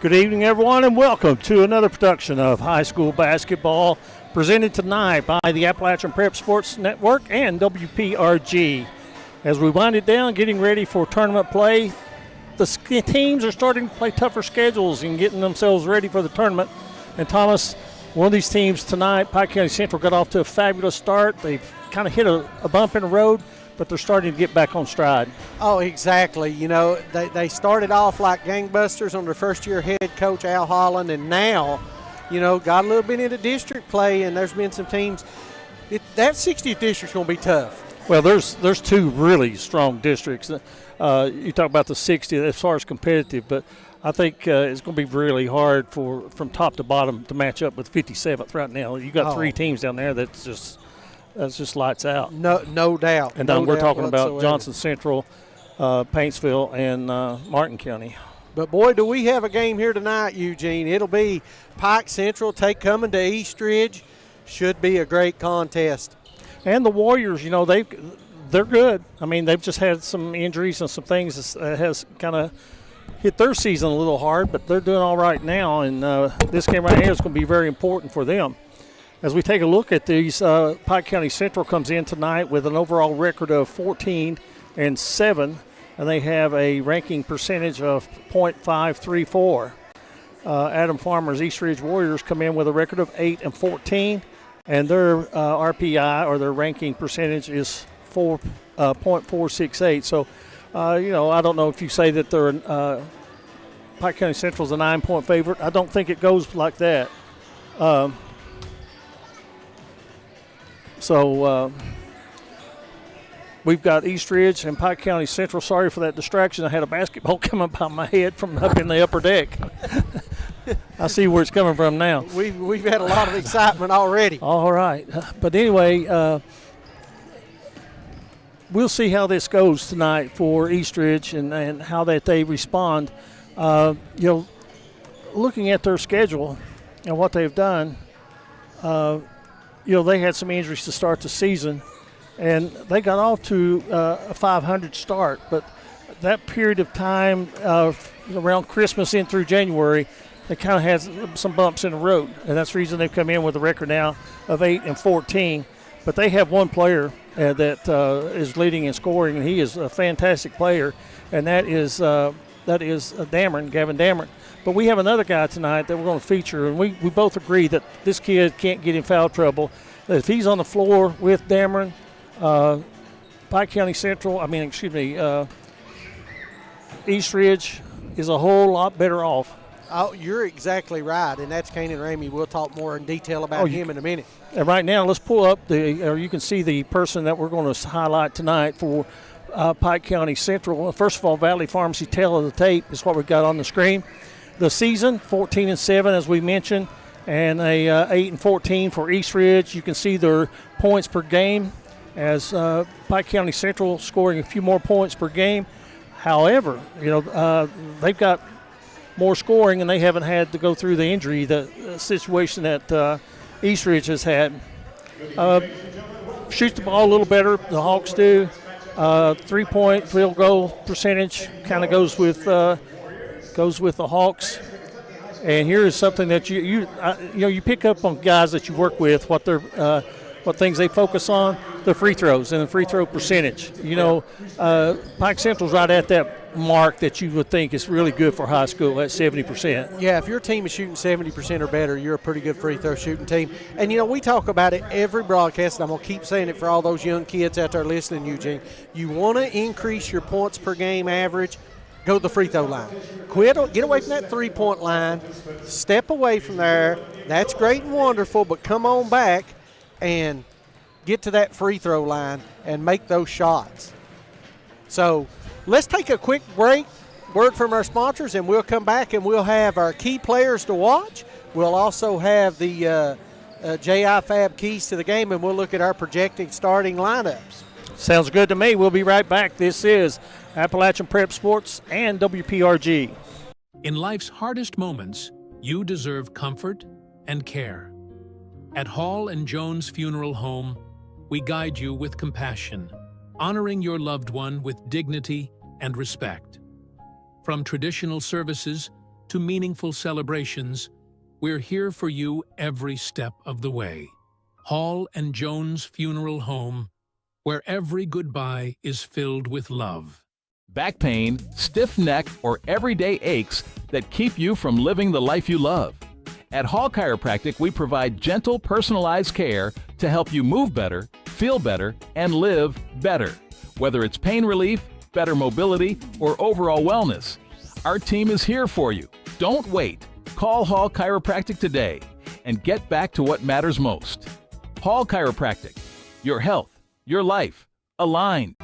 Good evening, everyone, and welcome to another production of High School Basketball presented tonight by the Appalachian Prep Sports Network and WPRG. As we wind it down, getting ready for tournament play, the teams are starting to play tougher schedules and getting themselves ready for the tournament. And Thomas, one of these teams tonight, Pike County Central, got off to a fabulous start. They've kind of hit a bump in the road, but they're starting to get back on stride. Oh, exactly. You know, they started off like gangbusters under first-year head coach Al Holland, and now, you know, got a little bit into district play, and there's been some teams. That 60th district's going to be tough. Well, there's two really strong districts. You talk about the 60th as far as competitive, but I think it's going to be really hard from top to bottom to match up with 57th right now. You got three teams down there that's just lights out. No doubt. And we're talking about Johnson Central, Paintsville, and Martin County. But, boy, do we have a game here tonight, Eugene. It'll be Pike Central coming to Eastridge. Should be a great contest. And the Warriors, you know, they're good. I mean, they've just had some injuries and some things that has kind of hit their season a little hard, but they're doing all right now. And this game right here is going to be very important for them. As we take a look at these, Pike County Central comes in tonight with an overall record of 14-7, and they have a ranking percentage of .534. Adam Farmer's East Ridge Warriors come in with a record of 8-14, and their RPI, or their ranking percentage, is .468. So, you know, I don't know if you say that they're Pike County Central's a 9-point favorite. I don't think it goes like that. So we've got East Ridge and Pike County Central. Sorry for that distraction. I had a basketball coming by my head from up in the upper deck. I see where it's coming from now. We've had a lot of excitement already. All right. But anyway, we'll see how this goes tonight for East Ridge and how that they respond. You know, looking at their schedule and what they've done, you know, they had some injuries to start the season, and they got off to a 500 start. But that period of time around Christmas in through January, they kind of had some bumps in the road, and that's the reason they've come in with a record now of 8-14. But they have one player that is leading in scoring, and he is a fantastic player, and that is Gavin Dameron. But we have another guy tonight that we're going to feature, and we both agree that this kid can't get in foul trouble. If he's on the floor with Dameron, Pike County Central, East Ridge is a whole lot better off. Oh, you're exactly right, and that's Kanan Ramey. We'll talk more in detail about him in a minute. And right now, let's pull up or you can see the person that we're going to highlight tonight for Pike County Central. Well, first of all, Valley Pharmacy tail of the tape is what we've got on the screen. The season, 14-7, as we mentioned, and a 8-14 for East Ridge. You can see their points per game as Pike County Central scoring a few more points per game. However, you know, they've got more scoring, and they haven't had to go through the injury situation that East Ridge has had. Shoots the ball a little better, the Hawks do. 3-point field goal percentage kind of goes with the Hawks. And here is something that you pick up on guys that you work with, what things they focus on, the free throws and the free throw percentage. You know, Pike Central's right at that mark that you would think is really good for high school at 70%. Yeah, if your team is shooting 70% or better, you're a pretty good free throw shooting team. And, you know, we talk about it every broadcast, and I'm going to keep saying it for all those young kids out there listening, Eugene. You want to increase your points per game average, go to the free throw line. Get away from that three-point line. Step away from there. That's great and wonderful, but come on back and get to that free throw line and make those shots. So let's take a quick break, word from our sponsors, and we'll come back and we'll have our key players to watch. We'll also have the JI Fab keys to the game, and we'll look at our projected starting lineups. Sounds good to me. We'll be right back. This is Appalachian Prep Sports and WPRG. In life's hardest moments, you deserve comfort and care. At Hall & Jones Funeral Home, we guide you with compassion, honoring your loved one with dignity and respect. From traditional services to meaningful celebrations, we're here for you every step of the way. Hall and Jones Funeral Home, where every goodbye is filled with love. Back pain, stiff neck, or everyday aches that keep you from living the life you love. At Hall Chiropractic, we provide gentle, personalized care to help you move better, feel better, and live better. Whether it's pain relief, better mobility, or overall wellness, our team is here for you. Don't wait. Call Hall Chiropractic today and get back to what matters most. Hall Chiropractic. Your health, your life, aligned.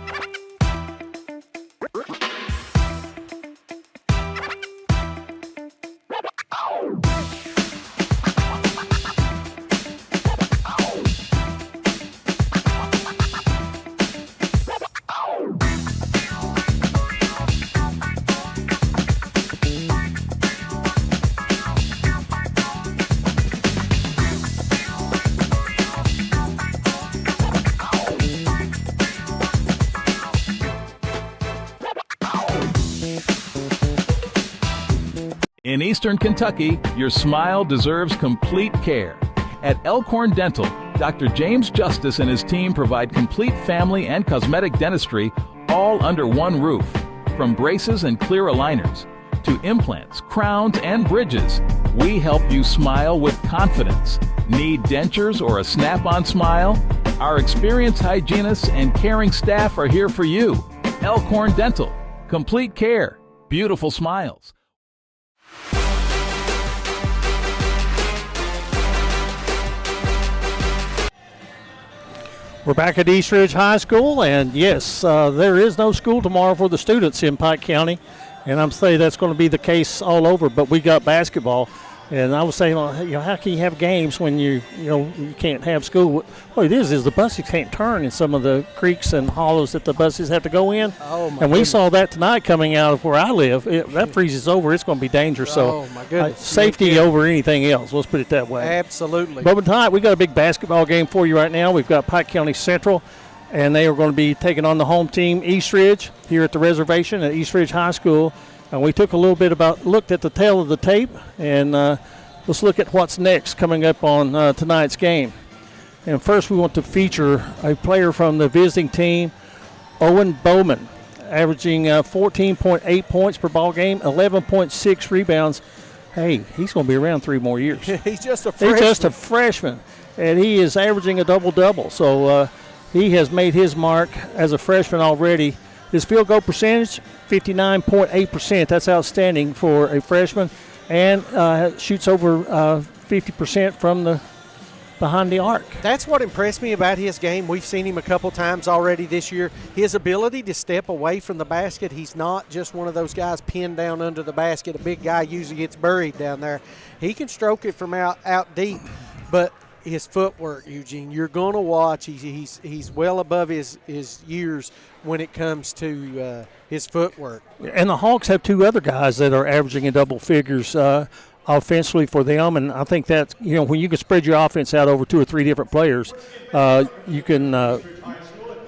In Eastern Kentucky, your smile deserves complete care. At Elkhorn Dental, Dr. James Justice and his team provide complete family and cosmetic dentistry all under one roof. From braces and clear aligners to implants, crowns, and bridges, we help you smile with confidence. Need dentures or a snap-on smile? Our experienced hygienists and caring staff are here for you. Elkhorn Dental. Complete care. Beautiful smiles. We're back at East Ridge High School, and yes, there is no school tomorrow for the students in Pike County, and I'm saying that's going to be the case all over, but we got basketball. And I was saying, how can you have games when you can't have school? What it is the buses can't turn in some of the creeks and hollows that the buses have to go in. Oh, my and we saw that tonight coming out of where I live. That freezes over. It's going to be dangerous. Oh, my goodness. Safety over anything else. Let's put it that way. Absolutely. But tonight we got a big basketball game for you right now. We've got Pike County Central, and they are going to be taking on the home team, East Ridge, here at the reservation at East Ridge High School. And we took a little bit looked at the tail of the tape, and let's look at what's next coming up on tonight's game. And first we want to feature a player from the visiting team, Owen Bowman, averaging 14.8 points per ball game, 11.6 rebounds. Hey, he's going to be around 3 more years. He's just a freshman. He's just a freshman, and he is averaging a double-double. So he has made his mark as a freshman already. His field goal percentage, 59.8%. That's outstanding for a freshman. And shoots over 50% from behind the arc. That's what impressed me about his game. We've seen him a couple times already this year. His ability to step away from the basket. He's not just one of those guys pinned down under the basket. A big guy usually gets buried down there. He can stroke it from out deep, but his footwork, Eugene, you're going to watch. He's well above his years when it comes to his footwork. And the Hawks have 2 other guys that are averaging in double figures offensively for them, and I think that when you can spread your offense out over 2 or 3 different players, you can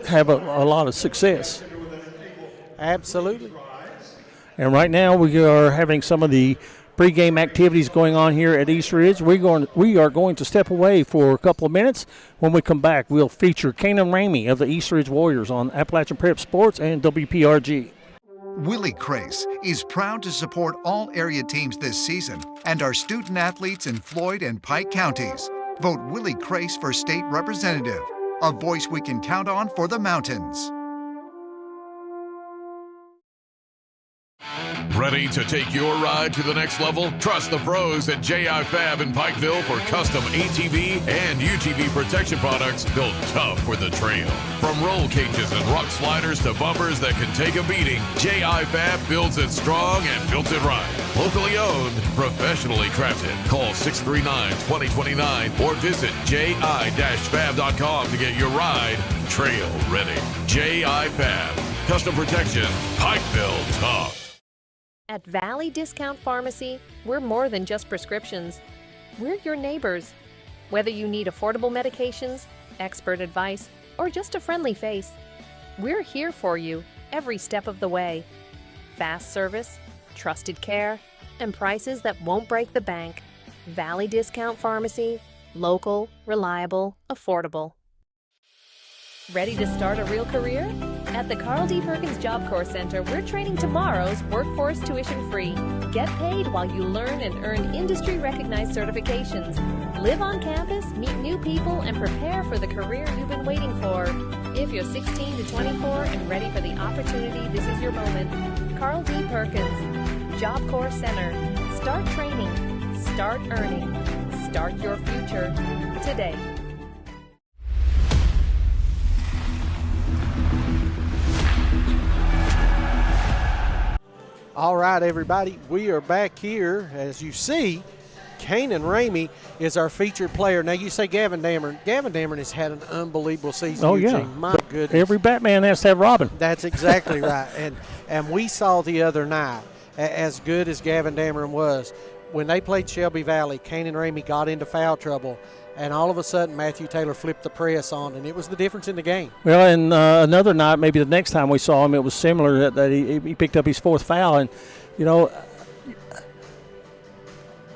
have a lot of success. Absolutely. And right now we are having some of the pregame activities going on here at East Ridge. We are going to step away for a couple of minutes. When we come back, we'll feature Kanan Ramey of the East Ridge Warriors on Appalachian Prep Sports and WPRG. Willie Crace is proud to support all area teams this season and our student athletes in Floyd and Pike counties. Vote Willie Crace for state representative, a voice we can count on for the mountains. Ready to take your ride to the next level? Trust the pros at J.I. Fab in Pikeville for custom ATV and UTV protection products built tough for the trail. From roll cages and rock sliders to bumpers that can take a beating, J.I. Fab builds it strong and built it right. Locally owned, professionally crafted. Call 639-2029 or visit ji-fab.com to get your ride trail ready. J.I. Fab. Custom protection. Pikeville tough. At Valley Discount Pharmacy, we're more than just prescriptions. We're your neighbors. Whether you need affordable medications, expert advice, or just a friendly face, we're here for you every step of the way. Fast service, trusted care, and prices that won't break the bank. Valley Discount Pharmacy. Local, reliable, affordable. Ready to start a real career? At the Carl D. Perkins Job Corps Center, we're training tomorrow's workforce tuition-free. Get paid while you learn and earn industry-recognized certifications. Live on campus, meet new people, and prepare for the career you've been waiting for. If you're 16 to 24 and ready for the opportunity, this is your moment. Carl D. Perkins, Job Corps Center. Start training. Start earning. Start your future today. All right, everybody, we are back here. As you see, Kanan Ramey is our featured player. Now, you say Gavin Dameron. Gavin Dameron has had an unbelievable season. Oh, Eugene. yeah. My goodness. Every Batman has to have Robin. That's exactly right. And we saw the other night, as good as Gavin Dameron was, when they played Shelby Valley, Kanan Ramey got into foul trouble, and all of a sudden Matthew Taylor flipped the press on, and it was the difference in the game. Well, and another night, maybe the next time we saw him, it was similar that he picked up his fourth foul. And, you know,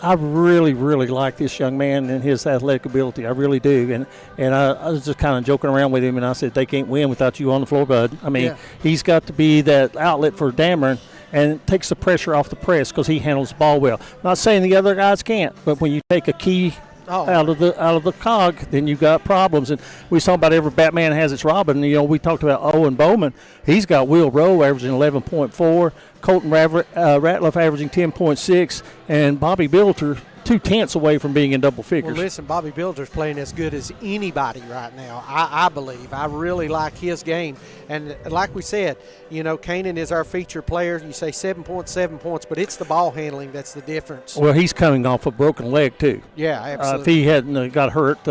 I really, really like this young man and his athletic ability. I really do. And I was just kind of joking around with him, and I said, they can't win without you on the floor, bud. I mean, He's got to be that outlet for Dameron, and it takes the pressure off the press because he handles the ball well. Not saying the other guys can't, but when you take a key out of the cog, then you got problems. And we talk about every Batman has its Robin. You know, we talked about Owen Bowman. He's got Will Rowe averaging 11.4, Colton Ratliff averaging 10.6, and Bobby Bilter 0.2 away from being in double figures. Well, listen, Bobby Bilder's playing as good as anybody right now, I believe. I really like his game. And like we said, you know, Kanan is our featured player. You say 7.7 points, but it's the ball handling that's the difference. Well, he's coming off a broken leg, too. Yeah, absolutely. If he hadn't got hurt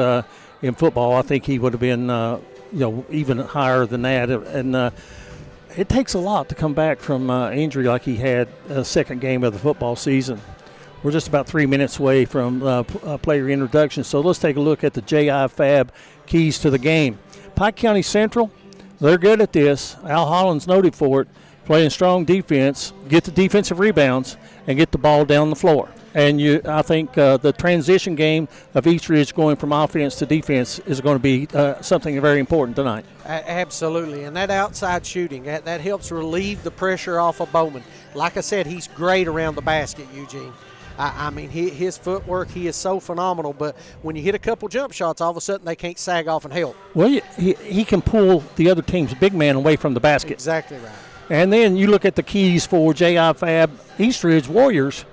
in football, I think he would have been, even higher than that. And it takes a lot to come back from injury like he had second game of the football season. We're just about 3 minutes away from player introduction, so let's take a look at the J.I. Fab keys to the game. Pike County Central, they're good at this. Al Holland's noted for it, playing strong defense, get the defensive rebounds, and get the ball down the floor. And I think the transition game of East Ridge going from offense to defense is going to be something very important tonight. Absolutely, and that outside shooting, that helps relieve the pressure off of Bowman. Like I said, he's great around the basket, Eugene. I mean, his footwork, he is so phenomenal. But when you hit a couple jump shots, all of a sudden they can't sag off and help. Well, he can pull the other team's big man away from the basket. Exactly right. And then you look at the keys for J.I. Fab East Ridge Warriors.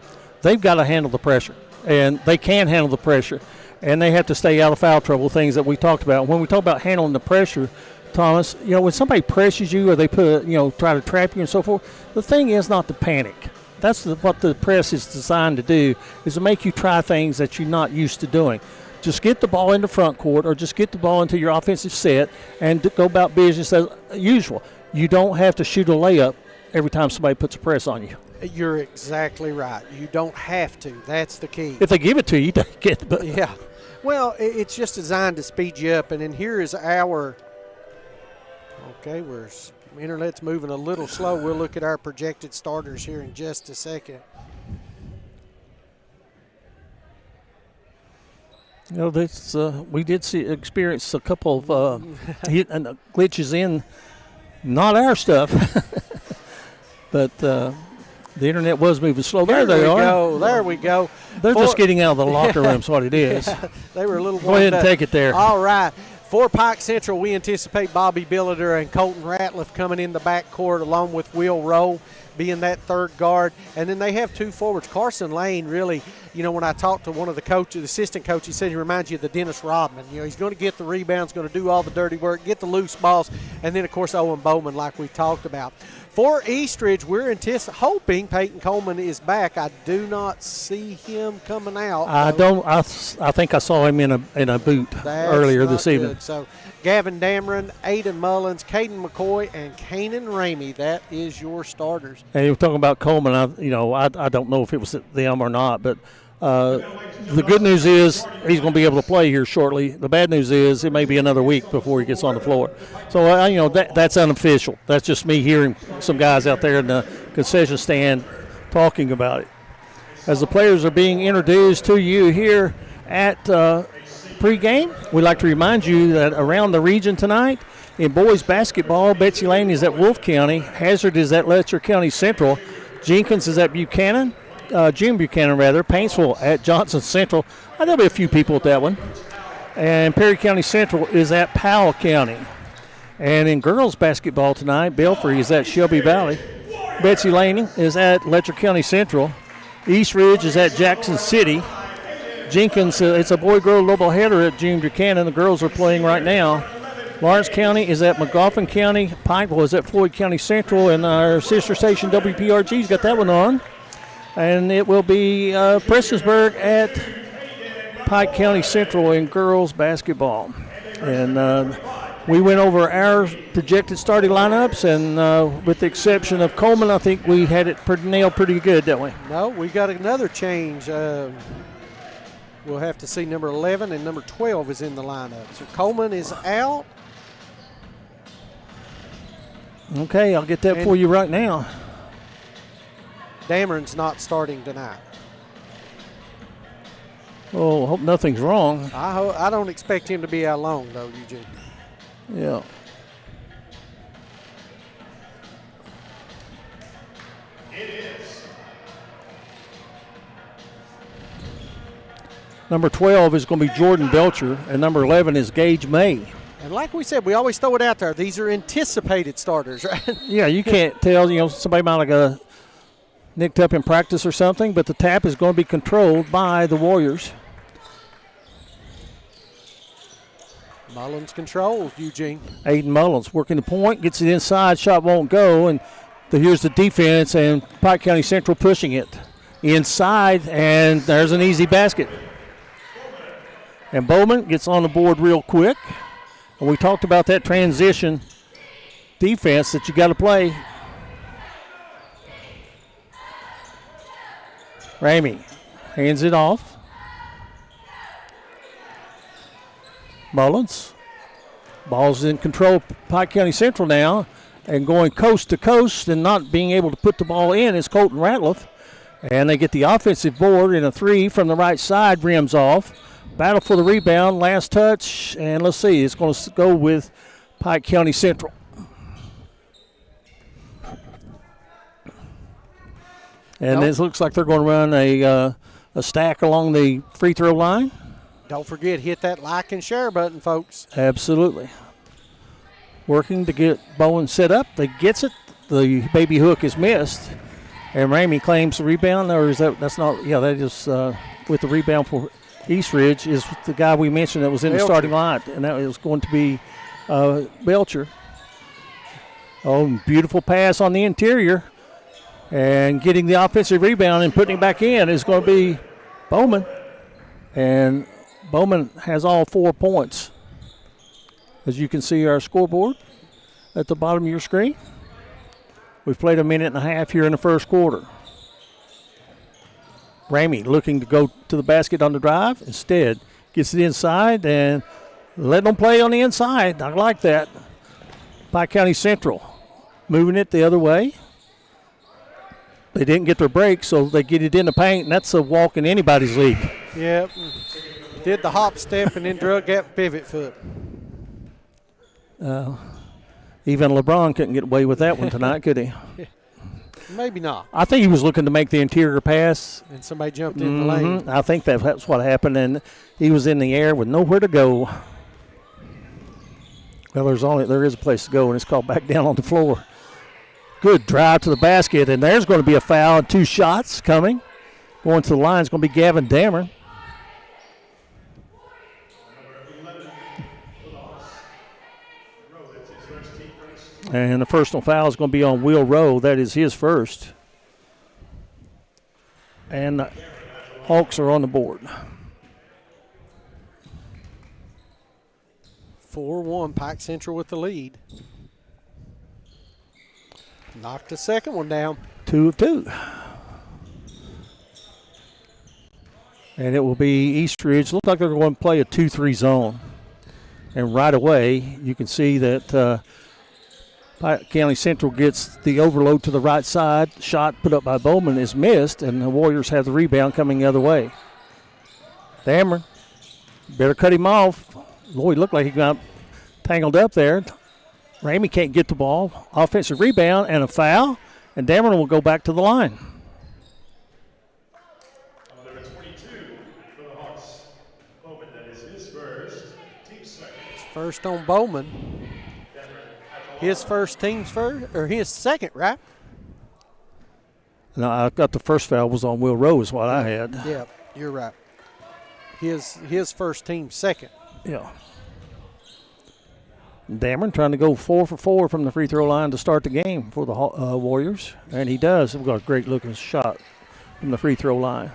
They've got to handle the pressure, and they can handle the pressure. And they have to stay out of foul trouble, things that we talked about. When we talk about handling the pressure, Thomas, you know, when somebody presses you or they try to trap you and so forth, the thing is not to panic. That's what the press is designed to do, is to make you try things that you're not used to doing. Just get the ball into front court or just get the ball into your offensive set and go about business as usual. You don't have to shoot a layup every time somebody puts a press on you. You're exactly right. You don't have to. That's the key. If they give it to you, you take it. But yeah. Well, it's just designed to speed you up. And then here is our – okay, internet's moving a little slow. We'll look at our projected starters here in just a second. You know, this we did experience a couple of glitches in not our stuff, but the internet was moving slow. There they are. There we go. They're just getting out of the locker room, is what it is. Yeah, they were a little Go ahead and take it there. All right. For Pike Central, we anticipate Bobby Billiter and Colton Ratliff coming in the backcourt along with Will Rowe being that third guard. And then they have two forwards. Carson Lane really, you know, when I talked to one of the coaches, the assistant coach, he said he reminds you of the Dennis Rodman. You know, he's going to get the rebounds, going to do all the dirty work, get the loose balls, and then, of course, Owen Bowman like we talked about. For Eastridge, we're hoping Peyton Coleman is back. I do not see him coming out. I think I saw him in a boot earlier this evening. So Gavin Dameron, Aiden Mullins, Caden McCoy, and Kanan Ramey. That is your starters. And you were talking about Coleman. I don't know if it was them or not, but the good news is he's going to be able to play here shortly. The bad news is it may be another week before he gets on the floor. So, that's unofficial. That's just me hearing some guys out there in the concession stand talking about it. as the players are being introduced to you here at pregame. We'd like to remind you that around the region tonight, in boys basketball, Betsy Lane is at Wolfe County, Hazard is at Letcher County Central, Jenkins is at Buchanan, Jim Buchanan rather, Paintsville at Johnson Central. There'll be a few people at that one. And Perry County Central is at Powell County. And in girls basketball tonight, Belfry is at Shelby Valley. Betsy Lane is at Letcher County Central. East Ridge is at Jackson City. Jenkins, it's a boy-girl doubleheader at June Buchanan. The girls are playing right now. Lawrence County is at McGoffin County. Pikeville is at Floyd County Central. And our sister station WPRG's got that one on. And it will be Prestonsburg at Pike County Central in girls basketball. And we went over our projected starting lineups, and with the exception of Coleman, I think we had it nailed pretty good, didn't we? No, we got another change. We'll have to see number 11 and number 12 is in the lineup. So Coleman is out. Okay, I'll get that for you right now. Dameron's not starting tonight. Oh, hope nothing's wrong. I don't expect him to be out long, though, Eugene. Yeah. Number 12 is going to be Jordan Belcher, and number 11 is Gage May. And like we said, we always throw it out there. These are anticipated starters, right? Yeah, you can't tell. Somebody might have got nicked up in practice or something, but the tap is going to be controlled by the Warriors. Mullins controls, Eugene. Aiden Mullins working the point, gets it inside, shot won't go, and here's the defense, and Pike County Central pushing it inside, and there's an easy basket. And Bowman gets on the board real quick. And we talked about that transition defense that you got to play. Ramey hands it off. Mullins. Ball's in control. Pike County Central now. And going coast to coast and not being able to put the ball in is Colton Ratliff. And they get the offensive board in a three from the right side, rims off. Battle for the rebound, last touch, and let's see, it's going to go with Pike County Central. And it looks like they're going to run a stack along the free throw line. Don't forget, hit that like and share button, folks. Absolutely. Working to get Bowen set up. They gets it. The baby hook is missed. And Ramey claims the rebound, or is that's not, yeah, that is with the rebound for East Ridge is the guy we mentioned that was in the starting line, and that was going to be Belcher. Oh, beautiful pass on the interior. And getting the offensive rebound and putting it back in is going to be Bowman. And Bowman has all 4 points. As you can see our scoreboard at the bottom of your screen. We've played a minute and a half here in the first quarter. Ramey looking to go to the basket on the drive. Instead, gets it inside and let them play on the inside. I like that. Pike County Central moving it the other way. They didn't get their break, so they get it in the paint, and that's a walk in anybody's league. Yep. Did the hop step and then drug that pivot foot. Even LeBron couldn't get away with that one tonight, could he? Maybe not. I think he was looking to make the interior pass. And somebody jumped in the lane. I think that's what happened, and he was in the air with nowhere to go. Well, there is a place to go, and it's called back down on the floor. Good drive to the basket, and there's going to be a foul and 2 shots coming. Going to the line is going to be Gavin Dameron. And the personal foul is going to be on Will Rowe. That is his first. And the Hawks are on the board. 4-1, Pike Central with the lead. Knocked the second one down. 2 of 2. And it will be East Ridge. Looks like they're going to play a 2-3 zone. And right away, you can see that Pike County Central gets the overload to the right side. Shot put up by Bowman is missed, and the Warriors have the rebound coming the other way. Dameron, better cut him off. Boy, he looked like he got tangled up there. Ramey can't get the ball. Offensive rebound and a foul, and Dameron will go back to the line. Number 22 for the Hawks. Bowman, that is his first, team second. First on Bowman. His first, team's first, or his second, right? No, I got the first foul was on Will Rowe is what I had. Yeah, you're right. His first, team second. Yeah. Dameron trying to go 4 for 4 from the free throw line to start the game for the Warriors, and he does. We've got a great looking shot from the free throw line.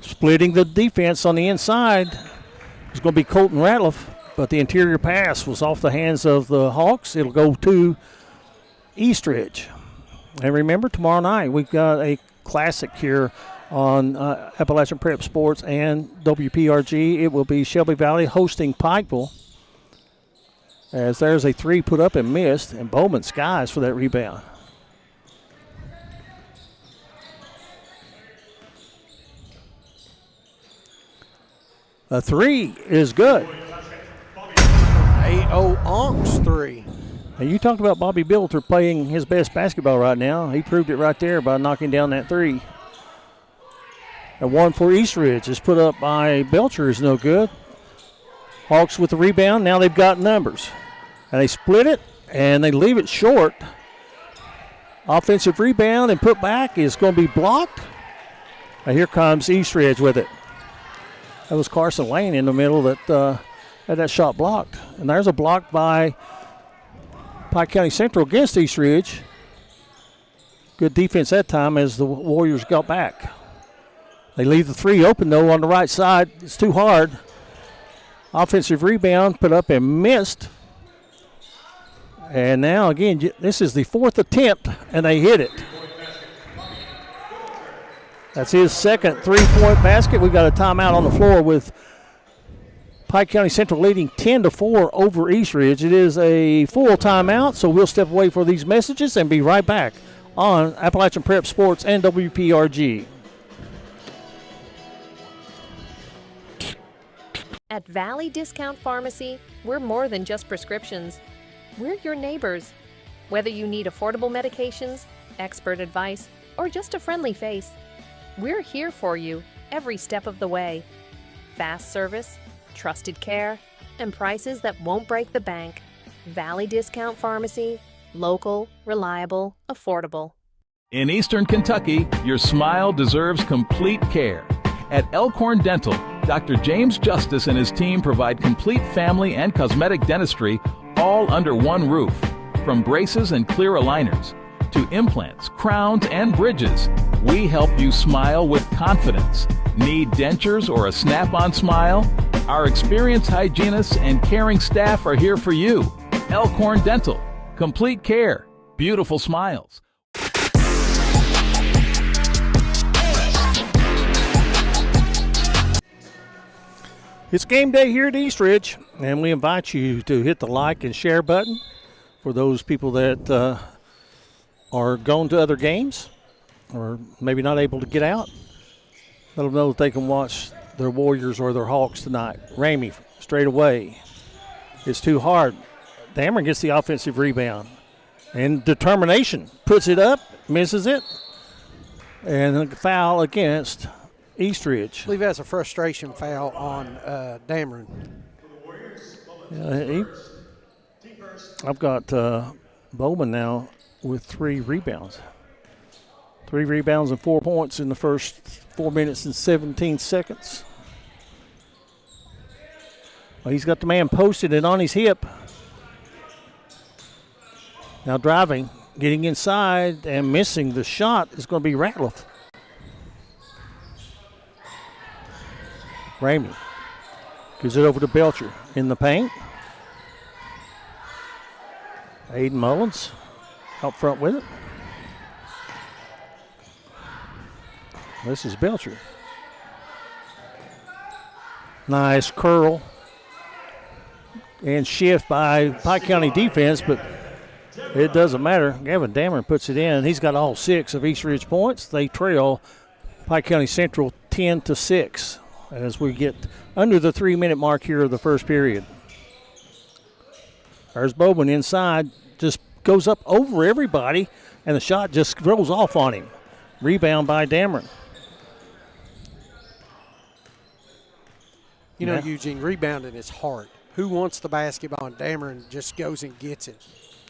Splitting the defense on the inside is going to be Colton Ratliff, but the interior pass was off the hands of the Hawks. It'll go to Eastridge. And remember, tomorrow night we've got a classic here on Appalachian Prep Sports and WPRG. It will be Shelby Valley hosting Pikeville, as there's a three put up and missed, and Bowman skies for that rebound. A three is good. 8-0 Onks three. And you talked about Bobby Bilter playing his best basketball right now. He proved it right there by knocking down that three. And one for Eastridge is put up by Belcher is no good. Hawks with the rebound. Now they've got numbers. And they split it, and they leave it short. Offensive rebound and put back is going to be blocked. And here comes Eastridge with it. That was Carson Lane in the middle that had that shot blocked. And there's a block by Pike County Central against Eastridge. Good defense that time as the Warriors got back. They leave the three open, though, on the right side. It's too hard. Offensive rebound put up and missed. And now, again, this is the fourth attempt, and they hit it. That's his second three-point basket. We got a timeout on the floor with Pike County Central leading 10-4 over Eastridge. It is a full timeout, so we'll step away for these messages and be right back on Appalachian Prep Sports and WPRG. At Valley Discount Pharmacy, we're more than just prescriptions. We're your neighbors. Whether you need affordable medications, expert advice, or just a friendly face, we're here for you every step of the way. Fast service, trusted care, and prices that won't break the bank. Valley Discount Pharmacy, local, reliable, affordable. In Eastern Kentucky, your smile deserves complete care. At Elkhorn Dental, Dr. James Justice and his team provide complete family and cosmetic dentistry all under one roof. From braces and clear aligners to implants, crowns, and bridges, we help you smile with confidence. Need dentures or a snap-on smile? Our experienced hygienists and caring staff are here for you. Elkhorn Dental. Complete care. Beautiful smiles. It's game day here at Eastridge, and we invite you to hit the like and share button for those people that are going to other games or maybe not able to get out. Let them know that they can watch their Warriors or their Hawks tonight. Ramey straight away. It's too hard. Dameron gets the offensive rebound. And determination puts it up, misses it. And a foul against Eastridge. I believe that's a frustration foul on Dameron. I've got Bowman now with 3 rebounds. 3 rebounds and 4 points in the first 4 minutes and 17 seconds. Well, he's got the man posted and on his hip. Now driving, getting inside and missing the shot is going to be Ratliff. Ramey gives it over to Belcher in the paint. Aiden Mullins out front with it. This is Belcher. Nice curl and shift by Pike County defense, but it doesn't matter. Gavin Dameron puts it in. He's got all 6 of East Ridge points. They trail Pike County Central 10-6 as we get under the 3-minute mark here of the first period. There's Bowman inside, just goes up over everybody, and the shot just rolls off on him. Rebound by Dameron. You know, Eugene, rebounding is hard. Who wants the basketball? And Dameron just goes and gets it.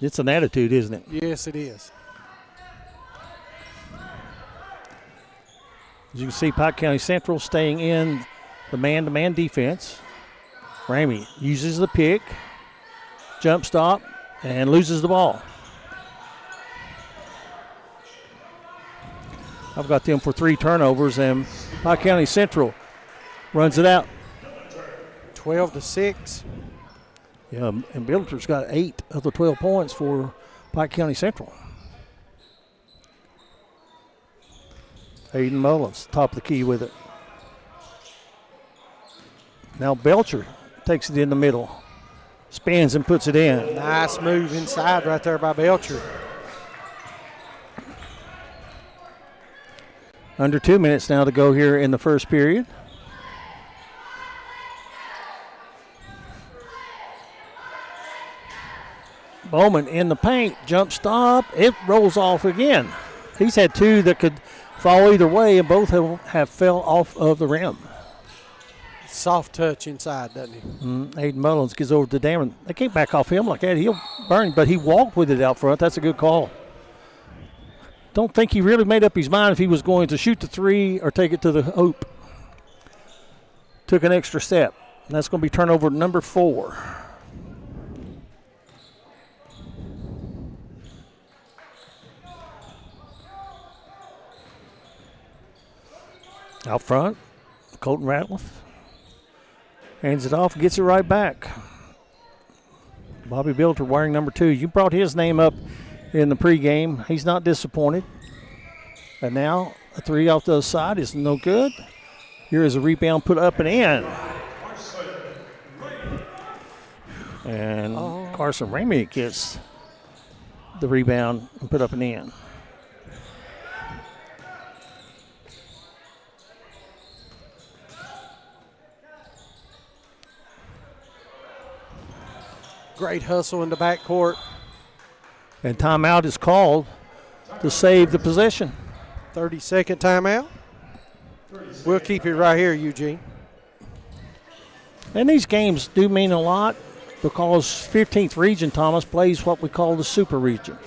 It's an attitude, isn't it? Yes, it is. As you can see, Pike County Central staying in the man-to-man defense. Ramey uses the pick, jump stop, and loses the ball. I've got them for 3 turnovers, and Pike County Central runs it out. 12-6. Yeah, and Billiter's got 8 of the 12 points for Pike County Central. Hayden Mullins, top of the key with it. Now Belcher takes it in the middle. Spins and puts it in. Nice move inside right there by Belcher. Under 2 minutes now to go here in the first period. Bowman in the paint, jump stop, it rolls off again. He's had 2 that could fall either way, and both have fell off of the rim. Soft touch inside, doesn't he? Aiden Mullins gets over to Dameron. They can't back off him like that. He'll burn, but he walked with it out front. That's a good call. Don't think he really made up his mind if he was going to shoot the 3 or take it to the hoop. Took an extra step. And that's going to be turnover number 4. Out front, Colton Ratliff hands it off, gets it right back. Bobby Bilter wearing number 2. You brought his name up in the pregame. He's not disappointed. And now a 3 off the other side is no good. Here is a rebound put up and in. And Carson Ramey gets the rebound and put up and in. Great hustle in the backcourt. And timeout is called to save the possession. 30-second timeout. We'll keep it right here, Eugene. And these games do mean a lot because 15th region, Thomas, plays what we call the super region.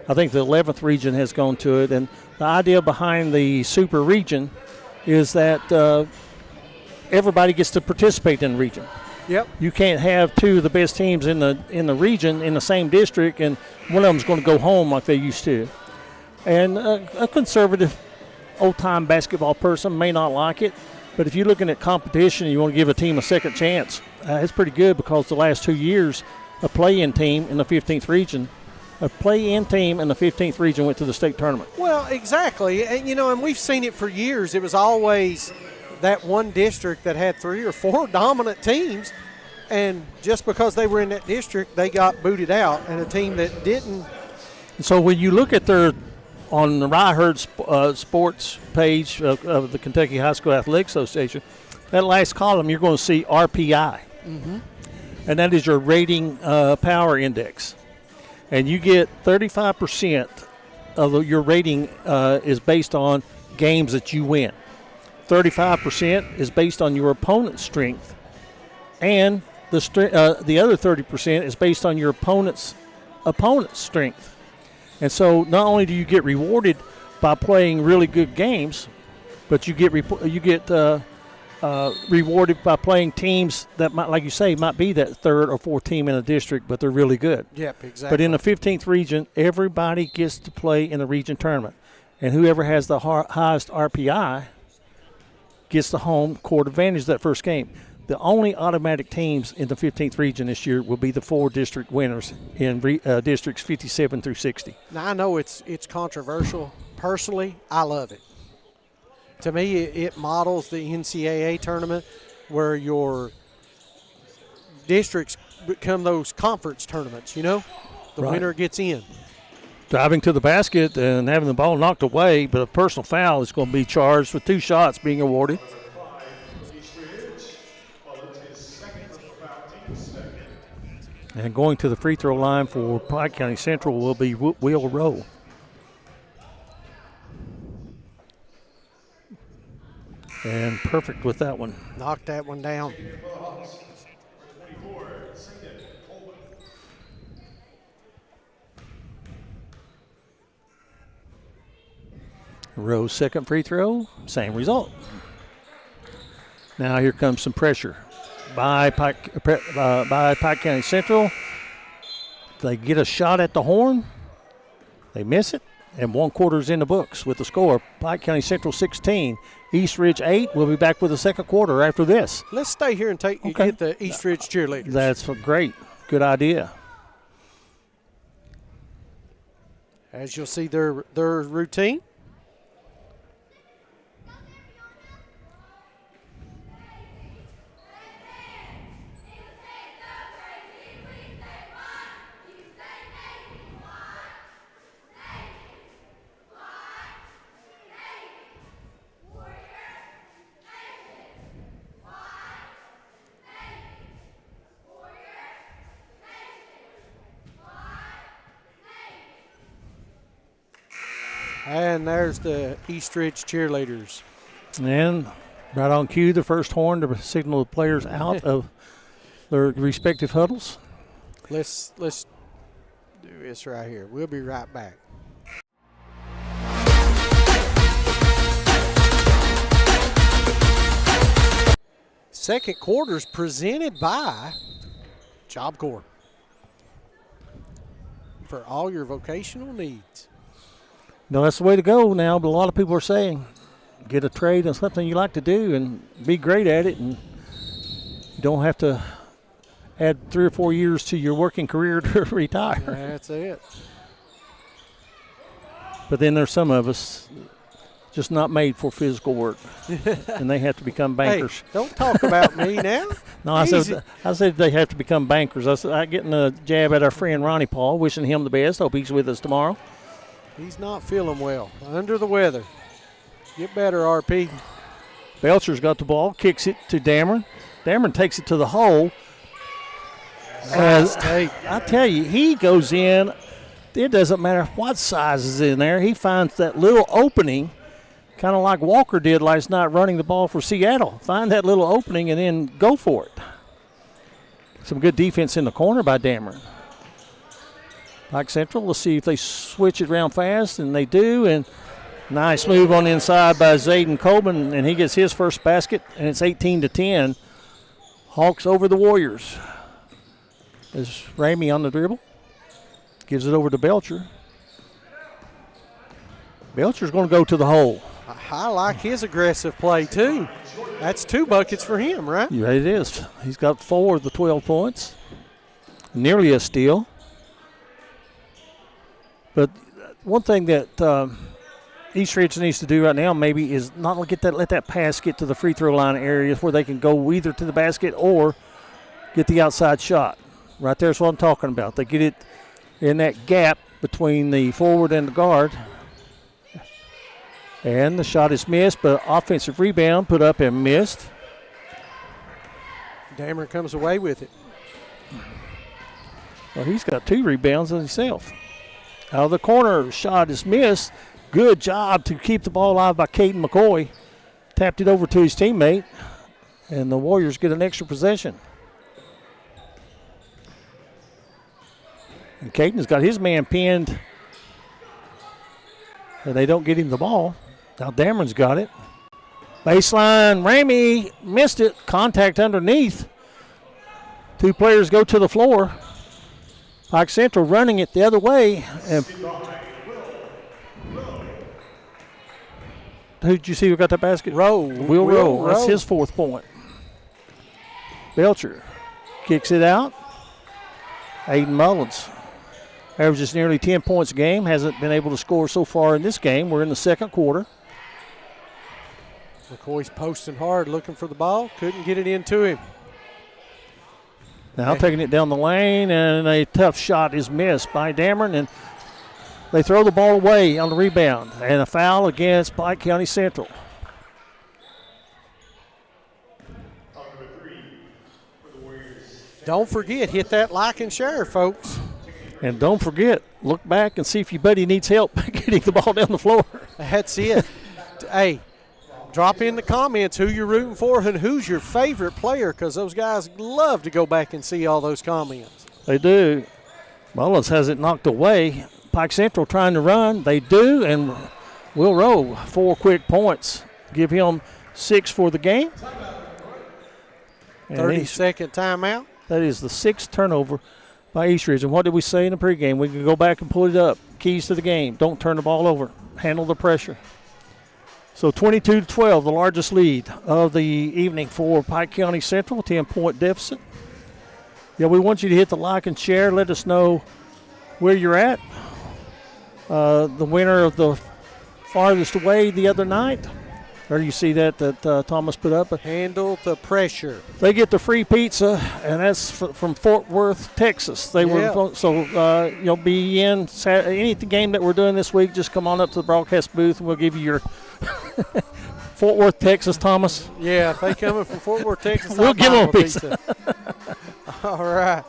I think the 11th region has gone to it. And the idea behind the super region is that everybody gets to participate in the region. Yep. You can't have 2 of the best teams in the region in the same district, and one of them's going to go home like they used to. And a conservative, old-time basketball person may not like it, but if you're looking at competition and you want to give a team a second chance, it's pretty good because the last 2 years, a play-in team in the 15th region, went to the state tournament. Well, exactly. And, and we've seen it for years. It was always that one district that had 3 or 4 dominant teams, and just because they were in that district, they got booted out, and a team that didn't. So when you look at on the Ryherd sports page of the Kentucky High School Athletic Association, that last column you're going to see RPI, and that is your rating power index, and you get 35% of your rating is based on games that you win. 35% is based on your opponent's strength, and the other 30% is based on your opponent's strength. And so not only do you get rewarded by playing really good games, but you get rewarded by playing teams that might, like you say, might be that 3rd or 4th team in a district, but they're really good. Yep, exactly. But in the 15th region, everybody gets to play in the region tournament, and whoever has the highest RPI gets the home court advantage that first game. The only automatic teams in the 15th region this year will be the 4 district winners in districts 57 through 60. Now, I know it's controversial. Personally, I love it. To me, it models the NCAA tournament. where your districts become those conference tournaments, you know? The Right. winner gets in. Driving to the basket and having the ball knocked away, but a personal foul is going to be charged with 2 shots being awarded. And going to the free throw line for Pike County Central will be Will Rowe. And perfect with that one. Knocked that one down. Rowe's second free throw, same result. Now here comes some pressure by Pike County Central. They get a shot at the horn. They miss it, and 1 quarter's in the books with the score. Pike County Central 16, East Ridge 8. We'll be back with the second quarter after this. Let's stay here and get the East Ridge cheerleaders. That's great. Good idea. As you'll see their routine. And there's the East Ridge cheerleaders. And right on cue, the first horn to signal the players out of their respective huddles. Let's do this right here. We'll be right back. Second quarter's presented by Job Corps for all your vocational needs. No, that's the way to go now, but a lot of people are saying get a trade and something you like to do and be great at it, and you don't have to add 3 or 4 years to your working career to retire. That's it. But then there's some of us just not made for physical work, and they have to become bankers. Hey, don't talk about me now. No, I said they have to become bankers. I getting a jab at our friend Ronnie Paul, wishing him the best. Hope he's with us tomorrow. He's not feeling well. Under the weather. Get better, RP. Belcher's got the ball, kicks it to Dameron. Dameron takes it to the hole. Nice tape. I tell you, he goes in. It doesn't matter what size is in there. He finds that little opening, kind of like Walker did last night running the ball for Seattle. Find that little opening and then go for it. Some good defense in the corner by Dameron. Pike Central, let's see if they switch it around fast, and they do. And nice move on the inside by Zayden Coleman, and he gets his first basket, and it's 18-10. Hawks over the Warriors. There's Ramey on the dribble. Gives it over to Belcher. Belcher's going to go to the hole. I like his aggressive play, too. That's 2 buckets for him, right? Yeah, it is. He's got 4 of the 12 points. Nearly a steal. But one thing that East Ridge needs to do right now maybe is not let that pass get to the free throw line areas where they can go either to the basket or get the outside shot. Right there's what I'm talking about. They get it in that gap between the forward and the guard. And the shot is missed, but offensive rebound put up and missed. Dameron comes away with it. Well, he's got 2 rebounds himself. Out of the corner, shot is missed. Good job to keep the ball alive by Caden McCoy. Tapped it over to his teammate, and the Warriors get an extra possession. And Caden's got his man pinned, and they don't get him the ball. Now Dameron's got it. Baseline, Ramey missed it. Contact underneath. 2 players go to the floor. Pike Central running it the other way. And who did you see who got that basket? Will Rowe. That's his 4th point. Belcher kicks it out. Aiden Mullins averages nearly 10 points a game. Hasn't been able to score so far in this game. We're in the second quarter. McCoy's posting hard, looking for the ball. Couldn't get it into him. Now taking it down the lane, and a tough shot is missed by Dameron, and they throw the ball away on the rebound, and a foul against Pike County Central. Don't forget, hit that like and share, folks. And don't forget, look back and see if your buddy needs help getting the ball down the floor. That's it. Hey, drop in the comments who you're rooting for and who's your favorite player, because those guys love to go back and see all those comments. They do. Mullins has it knocked away. Pike Central trying to run. They do, and Will Rowe, 4 quick points. Give him 6 for the game. 30-second timeout. That is the 6th turnover by Eastridge. And what did we say in the pregame? We can go back and pull it up. Keys to the game. Don't turn the ball over. Handle the pressure. So 22-12, the largest lead of the evening for Pike County Central, 10-point deficit. Yeah, we want you to hit the like and share. Let us know where you're at. The winner of the farthest away the other night. Or you see that Thomas put up. Handle the pressure. They get the free pizza, and that's from Fort Worth, Texas. They were so you'll be in any game that we're doing this week. Just come on up to the broadcast booth, and we'll give you your Fort Worth, Texas, Thomas. Yeah, if they coming from Fort Worth, Texas, we'll give them a pizza. All right.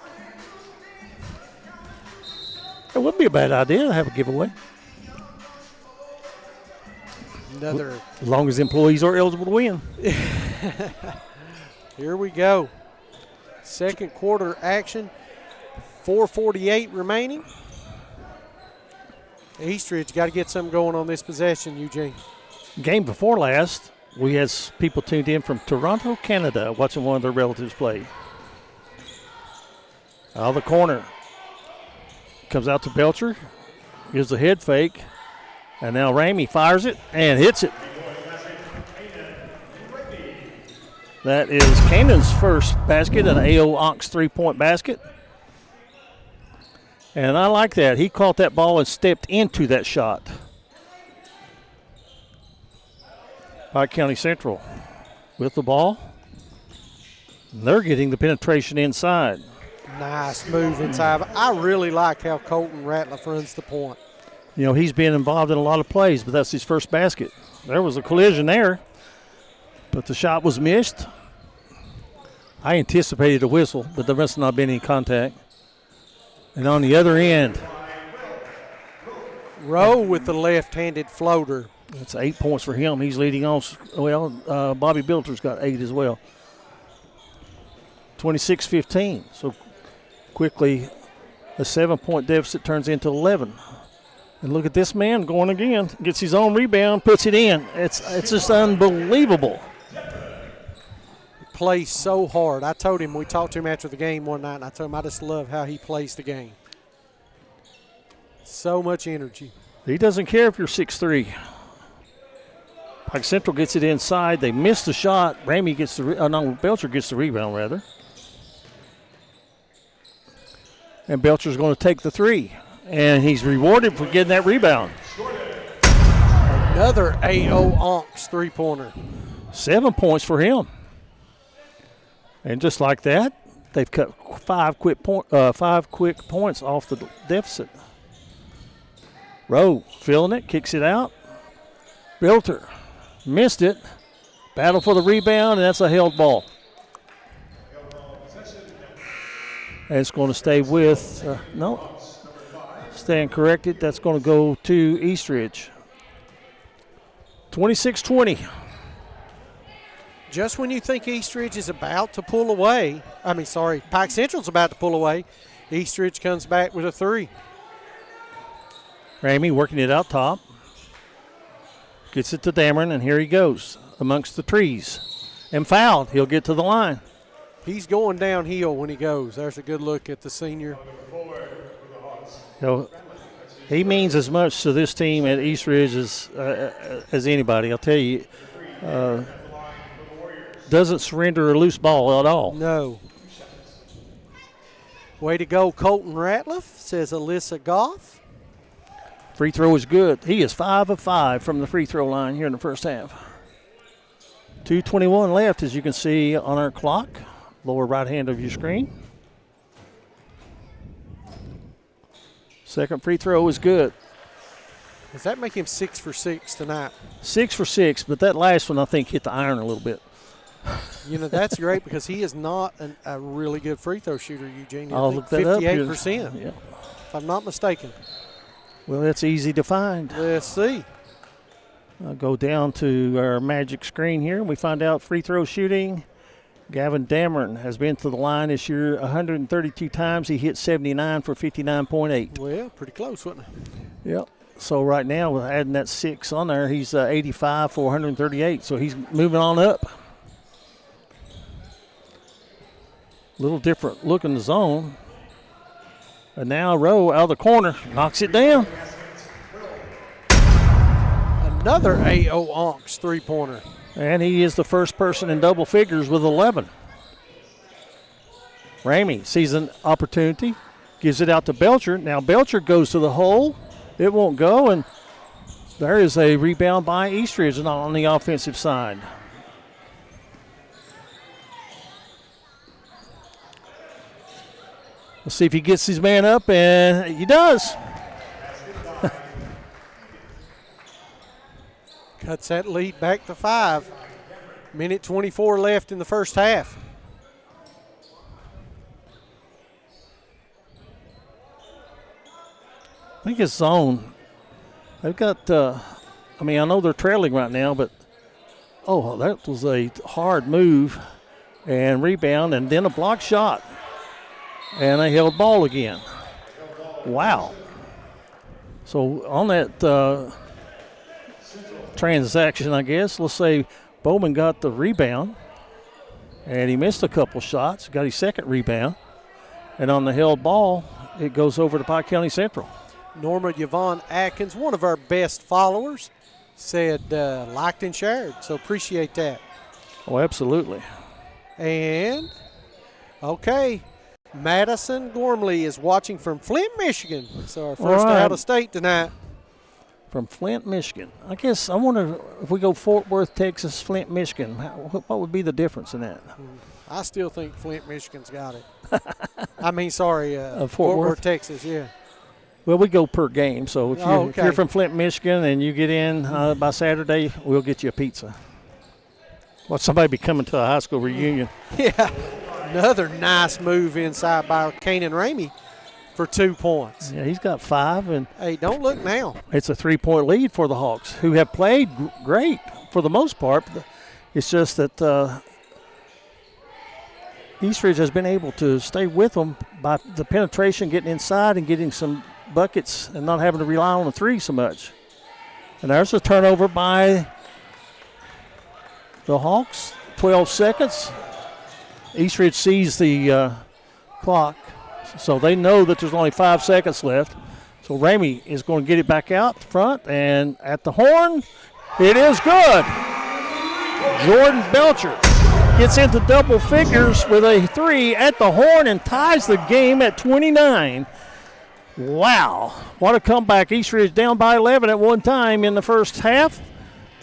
It wouldn't be a bad idea to have a giveaway. Another. As long as employees are eligible to win. Here we go. Second quarter action. 4:48 remaining. Eastridge got to get something going on this possession, Eugene. Game before last, we had people tuned in from Toronto, Canada, watching one of their relatives play. Out of the corner. Comes out to Belcher. Gives the head fake. And now Ramey fires it and hits it. That is Cannon's first basket, an AO Ox 3-point basket. And I like that. He caught that ball and stepped into that shot. Pike County Central with the ball. And they're getting the penetration inside. Nice move inside. I really like how Colton Ratliff runs the point. You know, he's been involved in a lot of plays, but that's his first basket. There was a collision there, but the shot was missed. I anticipated a whistle, but there must not have been any contact. And on the other end, Rowe with the left-handed floater. That's 8 points for him. He's leading off. Well, Bobby Bilter's got 8 as well. 26-15. So quickly, a 7-point deficit turns into 11. And look at this man going again. Gets his own rebound, puts it in. It's just unbelievable. Plays so hard. I told him, we talked to him after the game one night, and I told him I just love how he plays the game. So much energy. He doesn't care if you're 6'3". Pike Central gets it inside. They miss the shot. Ramey gets Belcher gets the rebound, rather. And Belcher's going to take the three. And he's rewarded for getting that rebound. Another AO Onks three-pointer. 7 points for him. And just like that, they've cut 5 quick points off the deficit. Rowe feeling it, kicks it out. Bilter missed it. Battle for the rebound, and that's a held ball. And it's going to stay with, stand corrected. That's going to go to Eastridge. 26-20. Just when you think Eastridge is about to pull away, Pike Central's about to pull away, Eastridge comes back with a three. Ramey working it out top. Gets it to Dameron, and here he goes amongst the trees. And fouled. He'll get to the line. He's going downhill when he goes. There's a good look at the senior. He means as much to this team at Eastridge as anybody. I'll tell you, doesn't surrender a loose ball at all. No. Way to go, Colton Ratliff, says Alyssa Goff. Free throw is good. He is 5 of 5 from the free throw line here in the first half. 2:21 left, as you can see on our clock, lower right hand of your screen. Second free throw is good. Does that make him 6 for 6 tonight? 6 for 6, but that last one I think hit the iron a little bit. You know, that's great because he is not a really good free throw shooter, Eugene. I'll look that up. 58%, Yeah. if I'm not mistaken. Well, that's easy to find. Let's see. I'll go down to our magic screen here. We find out free throw shooting. Gavin Dameron has been to the line this year 132 times. He hit 79 for 59.8. Well, pretty close, wasn't it? Yep. So right now, with adding that 6 on there, he's 85 for 138. So he's moving on up. Little different look in the zone. And now Rowe out of the corner knocks it down. Another A.O. Onks three-pointer. And he is the first person in double figures with 11. Ramey sees an opportunity, gives it out to Belcher. Now Belcher goes to the hole. It won't go, and there is a rebound by Eastridge on the offensive side. Let's see if he gets his man up, and he does. Cuts that lead back to 5. Minute 24 left in the first half. I think it's zone. They've got, I know they're trailing right now, but, that was a hard move and rebound and then a block shot. And they held ball again. Wow. So on that transaction, I guess, let's say Bowman got the rebound and he missed a couple shots, got his second rebound. And on the held ball, it goes over to Pike County Central. Norma Yvonne Atkins, one of our best followers, said liked and shared, so appreciate that. Oh, absolutely. And, okay, Madison Gormley is watching from Flint, Michigan. So our first out of state tonight. From Flint, Michigan. I guess I wonder if we go Fort Worth, Texas, Flint, Michigan, what would be the difference in that? I still think Flint, Michigan's got it. Fort Worth, Texas, yeah. Well, we go per game, so if you're from Flint, Michigan, and you get in by Saturday, we'll get you a pizza. Well, somebody be coming to a high school reunion. Yeah, another nice move inside by Kanan Ramey for 2 points. Yeah, he's got 5. And hey, don't look now. It's a 3-point lead for the Hawks, who have played great for the most part. It's just that Eastridge has been able to stay with them by the penetration, getting inside and getting some buckets and not having to rely on the 3 so much. And there's a turnover by the Hawks, 12 seconds. Eastridge sees the clock, so they know that there's only 5 seconds left. So Ramey is going to get it back out front, and at the horn, it is good. Jordan Belcher gets into double figures with a 3 at the horn and ties the game at 29. Wow, what a comeback. Eastridge down by 11 at one time in the first half.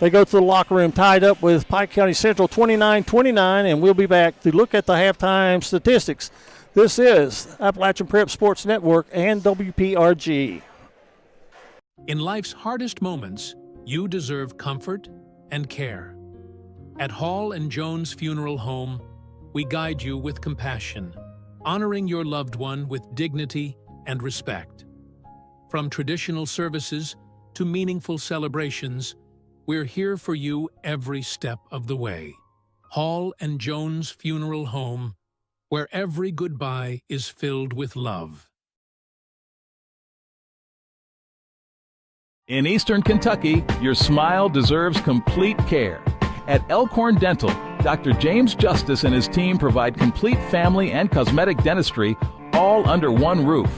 They go to the locker room tied up with Pike County Central 29-29, and we'll be back to look at the halftime statistics. This is Appalachian Prep Sports Network and WPRG. In life's hardest moments, you deserve comfort and care. At Hall and Jones Funeral Home, we guide you with compassion, honoring your loved one with dignity and respect. From traditional services to meaningful celebrations, we're here for you every step of the way. Hall and Jones Funeral Home, where every goodbye is filled with love. In Eastern Kentucky, your smile deserves complete care. At Elkhorn Dental, Dr. James Justice and his team provide complete family and cosmetic dentistry all under one roof.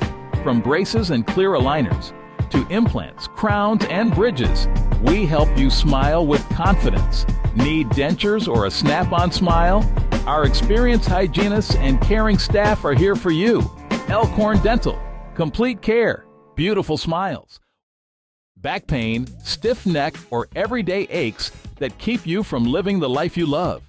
From braces and clear aligners to implants, crowns, and bridges, we help you smile with confidence. Need dentures or a snap-on smile? Our experienced hygienists and caring staff are here for you. Elkhorn Dental. Complete care. Beautiful smiles. back pain, stiff neck, or everyday aches that keep you from living the life you love.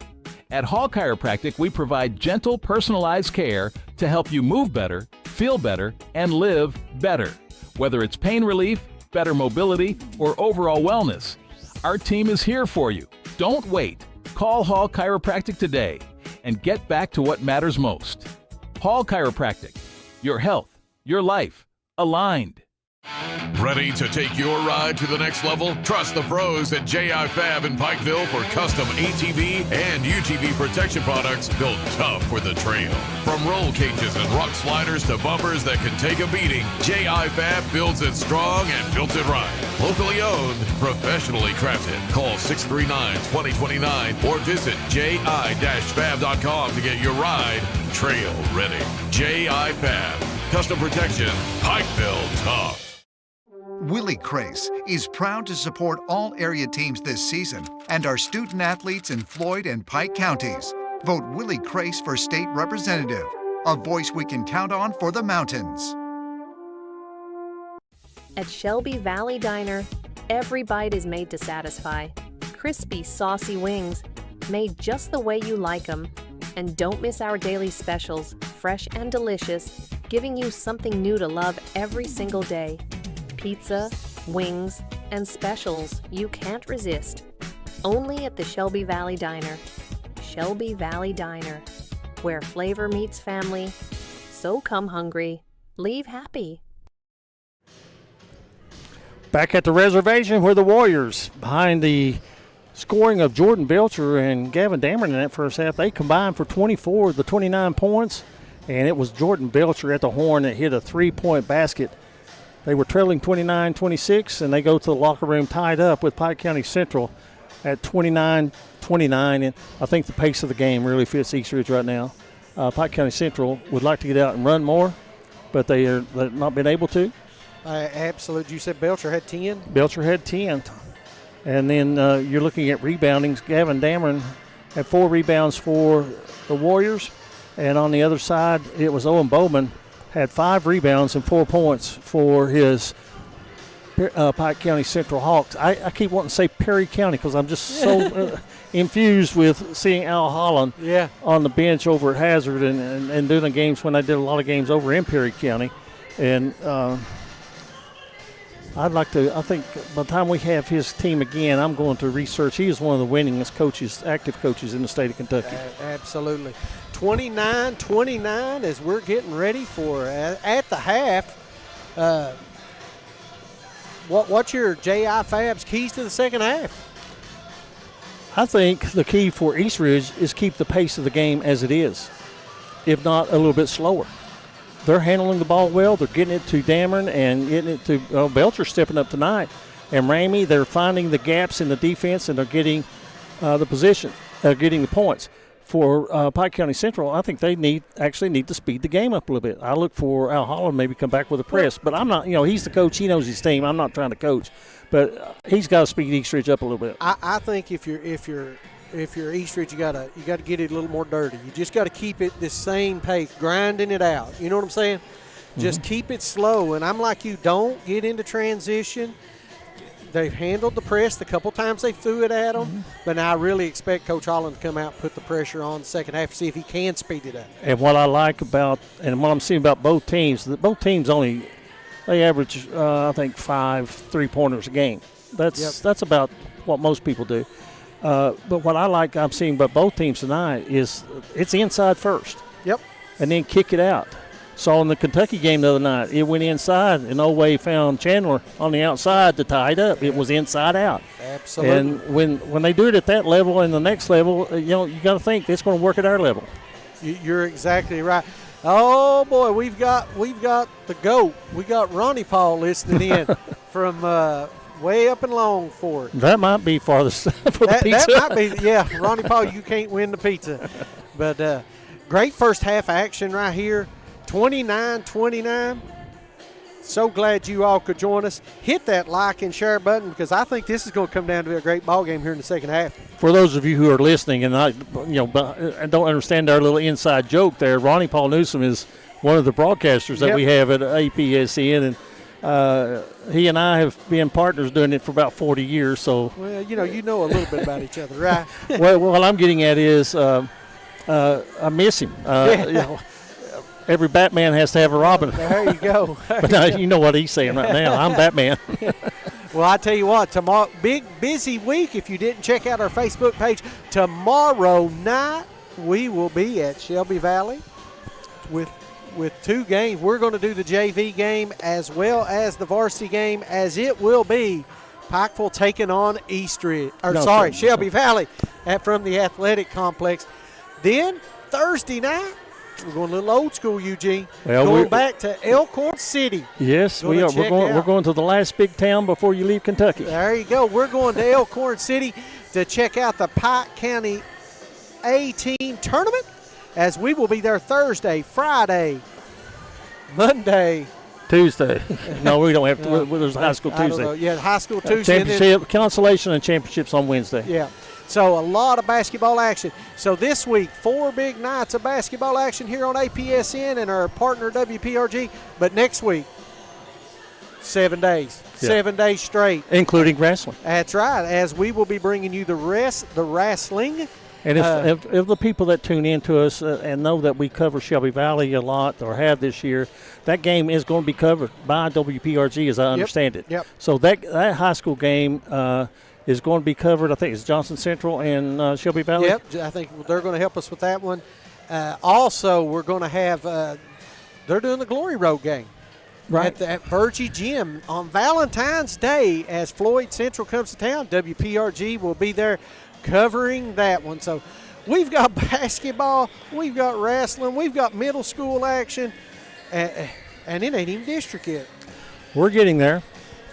At Hall Chiropractic, we provide gentle, personalized care to help you move better, feel better, and live better. Whether it's pain relief, better mobility, or overall wellness, our team is here for you. Don't wait. Call Hall Chiropractic today and get back to what matters most. Hall Chiropractic. Your health, your life, aligned. Ready to take your ride to the next level? Trust the pros at J.I. Fab in Pikeville for custom ATV and UTV protection products built tough for the trail. From roll cages and rock sliders to bumpers that can take a beating, J.I. Fab builds it strong and built it right. Locally owned, professionally crafted. Call 639-2029 or visit ji-fab.com to get your ride trail ready. J.I. Fab. Custom protection, Pikeville tough. Willie Crace is proud to support all area teams this season and our student athletes in Floyd and Pike counties. Vote Willie Crace for state representative, a voice we can count on for the mountains. At Shelby Valley Diner, every bite is made to satisfy. Crispy, saucy wings, made just the way you like them. And don't miss our daily specials, fresh and delicious, giving you something new to love every single day. Pizza, wings, and specials you can't resist. Only at the Shelby Valley Diner. Shelby Valley Diner, where flavor meets family. So come hungry, leave happy. Back at the reservation where the Warriors, behind the scoring of Jordan Belcher and Gavin Dameron in that first half, they combined for 24 of the 29 points, and it was Jordan Belcher at the horn that hit a three-point basket. They were trailing 29-26, and they go to the locker room tied up with Pike County Central at 29-29, and I think the pace of the game really fits East Ridge right now. Pike County Central would like to get out and run more, but they've not been able to. Absolutely. You said Belcher had 10? Belcher had 10. And then you're looking at reboundings. Gavin Dameron had 4 rebounds for the Warriors. And on the other side, it was Owen Bowman had 5 rebounds and 4 points for his Pike County Central Hawks. I keep wanting to say Perry County because I'm just so infused with seeing Al Holland on the bench over at Hazard and doing the games when I did a lot of games over in Perry County. And I think by the time we have his team again, I'm going to research. He is one of the winningest coaches, active coaches in the state of Kentucky. Absolutely. 29-29 as we're getting ready for at the half. What's your J.I. Fab's keys to the second half? I think the key for East Ridge is keep the pace of the game as it is, if not a little bit slower. They're handling the ball well. They're getting it to Dameron and getting it to Belcher stepping up tonight. And Ramey, they're finding the gaps in the defense, and they're getting the position, getting the points. For Pike County Central, I think they need to speed the game up a little bit. I look for Al Holland maybe come back with a press, but I'm not. He's the coach. He knows his team. I'm not trying to coach, but he's got to speed East Ridge up a little bit. I think if you're East Ridge, you gotta get it a little more dirty. You just got to keep it the same pace, grinding it out. You know what I'm saying? Mm-hmm. Just keep it slow. And I'm like you. Don't get into transition. They've handled the press the couple times they threw it at them, but now I really expect Coach Holland to come out and put the pressure on the second half to see if he can speed it up. And what I like about, and what I'm seeing about both teams they average, I think, 5 3-pointers a game. That's about what most people do. But what I'm seeing about both teams tonight is it's inside first. Yep. And then kick it out. Saw in the Kentucky game the other night, it went inside, and Oway found Chandler on the outside to tie it up. It was inside out. Absolutely. And when they do it at that level and the next level, you got to think it's going to work at our level. You're exactly right. Oh boy, we've got the GOAT. We got Ronnie Paul listening in from way up in Longford. That might be farthest for the pizza. That might be, Ronnie Paul, you can't win the pizza. But great first half action right here. 29-29. So glad you all could join us. Hit that like and share button because I think this is going to come down to a great ball game here in the second half. For those of you who are listening and don't understand our little inside joke there, Ronnie Paul Newsom is one of the broadcasters that we have at APSN, and He and I have been partners doing it for about 40 years. So, Well, you know a little bit about each other, right? well, what I'm getting at is I miss him. Every Batman has to have a Robin. There you go. But you know what he's saying right now. I'm Batman. Well, I tell you what, tomorrow, big busy week. If you didn't check out our Facebook page, tomorrow night we will be at Shelby Valley with 2 games. We're going to do the JV game as well as the varsity game, as it will be Pikeville taking on Shelby Valley from the athletic complex. Then Thursday night, we're going a little old school, Eugene. Well, going back to Elkhorn City. Yes, we are. We're going to the last big town before you leave Kentucky. There you go. We're going to Elkhorn City to check out the Pike County A-Team tournament, as we will be there Thursday, Friday, Monday, Tuesday. No, we don't have to. There's high school Tuesday. Yeah, high school Tuesday. Championship, consolation, and championships on Wednesday. Yeah. So a lot of basketball action. So this week, 4 big nights of basketball action here on APSN and our partner WPRG. But next week, 7 days. Yeah. 7 days straight. Including wrestling. That's right, as we will be bringing you the wrestling. And if the people that tune in to us and know that we cover Shelby Valley a lot, or have this year, that game is going to be covered by WPRG, as I understand it. Yep. So that high school game is going to be covered. I think it's Johnson Central and Shelby Valley. Yep, I think they're going to help us with that one. Also, we're going to have they're doing the Glory Road game. Right. At Virgie Gym on Valentine's Day, as Floyd Central comes to town. WPRG will be there covering that one. So we've got basketball, we've got wrestling, we've got middle school action, and it ain't even district yet. We're getting there.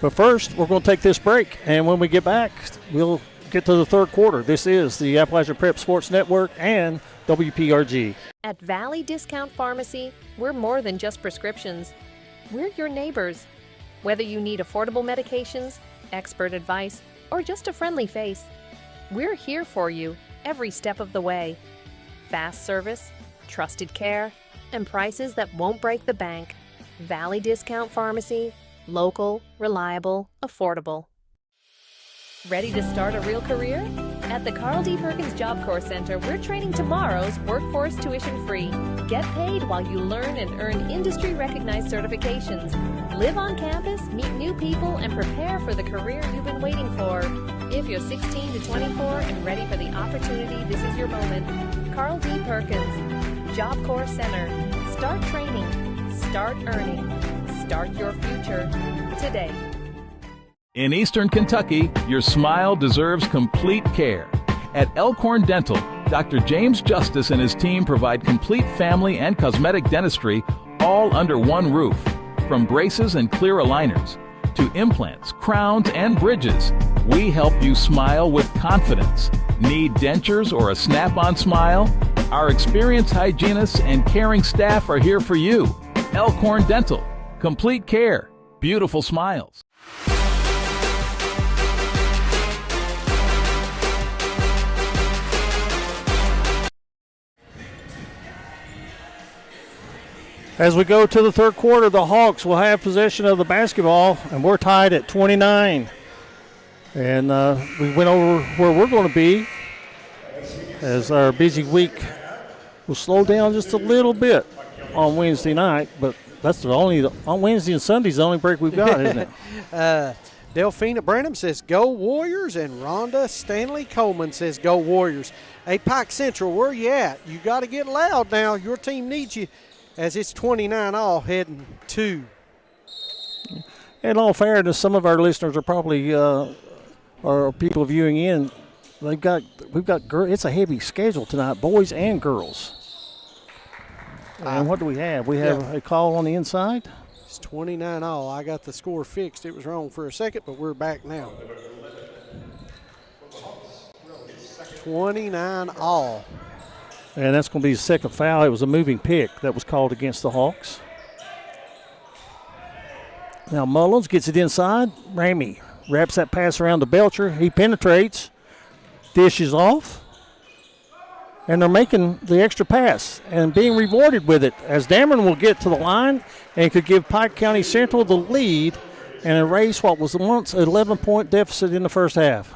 But first, we're going to take this break, and when we get back, we'll get to the third quarter. This is the Appalachian Prep Sports Network and WPRG. At Valley Discount Pharmacy, we're more than just prescriptions. We're your neighbors. Whether you need affordable medications, expert advice, or just a friendly face, we're here for you every step of the way. Fast service, trusted care, and prices that won't break the bank. Valley Discount Pharmacy. Local, reliable, affordable. Ready to start a real career? At the Carl D. Perkins Job Corps Center, we're training tomorrow's workforce tuition-free. Get paid while you learn and earn industry-recognized certifications. Live on campus, meet new people, and prepare for the career you've been waiting for. If you're 16 to 24 and ready for the opportunity, this is your moment. Carl D. Perkins, Job Corps Center. Start training. Start earning. Start your future today. In Eastern Kentucky, your smile deserves complete care. At Elkhorn Dental, Dr. James Justice and his team provide complete family and cosmetic dentistry, all under one roof. From braces and clear aligners to implants, crowns, and bridges, we help you smile with confidence. Need dentures or a snap-on smile? Our experienced hygienists and caring staff are here for you. Elkhorn Dental. Complete care. Beautiful smiles. As we go to the third quarter, the Hawks will have possession of the basketball, and we're tied at 29. And we went over where we're going to be, as our busy week will slow down just a little bit on Wednesday night, but that's on Wednesday and Sunday's the only break we've got, isn't it? Delphina Branham says, go Warriors, and Rhonda Stanley Coleman says, go Warriors. Hey, Pike Central, where you at? You got to get loud now. Your team needs you, as it's 29-all heading to. In all fairness, some of our listeners are probably are people viewing in. We've got it's a heavy schedule tonight, boys and girls. And what do we have? We have a call on the inside. It's 29-all. I got the score fixed. It was wrong for a second, but we're back now. 29-all. And that's going to be the second foul. It was a moving pick that was called against the Hawks. Now Mullins gets it inside. Ramey wraps that pass around to Belcher. He penetrates. Dishes off. and they're making the extra pass and being rewarded with it, as Dameron will get to the line and could give Pike County Central the lead and erase what was once an 11-point deficit in the first half.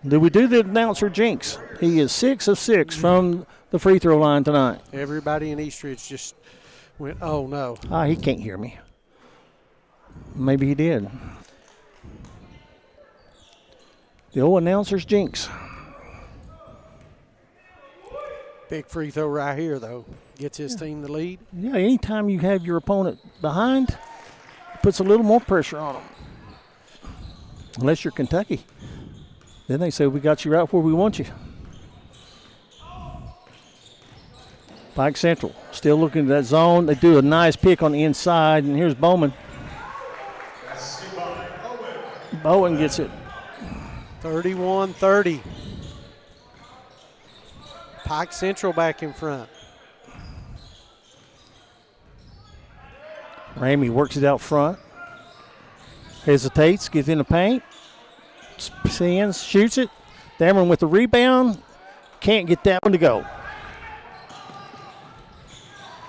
Did we do the announcer jinx? He is 6 of 6 from the free throw line tonight. Everybody in Eastridge just went, oh, no. He can't hear me. Maybe he did. The old announcer's jinx. Big free throw right here, though. Gets his team the lead. Yeah, anytime you have your opponent behind, it puts a little more pressure on them. Unless you're Kentucky. Then they say, we got you right where we want you. Pike Central still looking at that zone. They do a nice pick on the inside, and here's Bowman. Bowen gets it. 31-30. Pike Central back in front. Ramey works it out front. Hesitates, gets in the paint. Spins, shoots it. Dameron with the rebound. Can't get that one to go.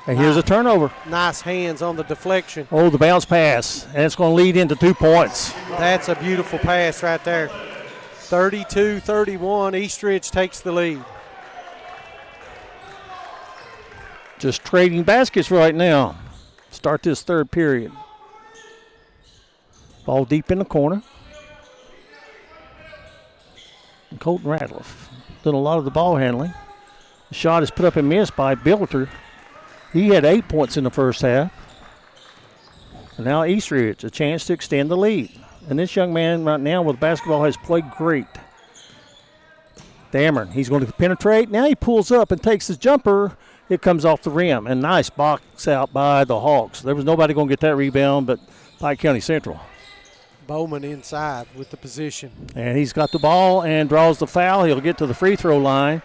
And here's a turnover. Nice hands on the deflection. Oh, the bounce pass. And it's going to lead into 2 points. That's a beautiful pass right there. 32-31. Eastridge takes the lead. Just trading baskets right now. Start this third period. Ball deep in the corner. And Colton Ratliff did a lot of the ball handling. The shot is put up and missed by Bilter. He had 8 points in the first half. And now Eastridge, a chance to extend the lead. And this young man right now with basketball has played great. Dameron, he's going to penetrate. Now he pulls up and takes his jumper. It comes off the rim. And nice box out by the Hawks. There was nobody going to get that rebound but Pike County Central. Bowman inside with the position. And he's got the ball and draws the foul. He'll get to the free throw line.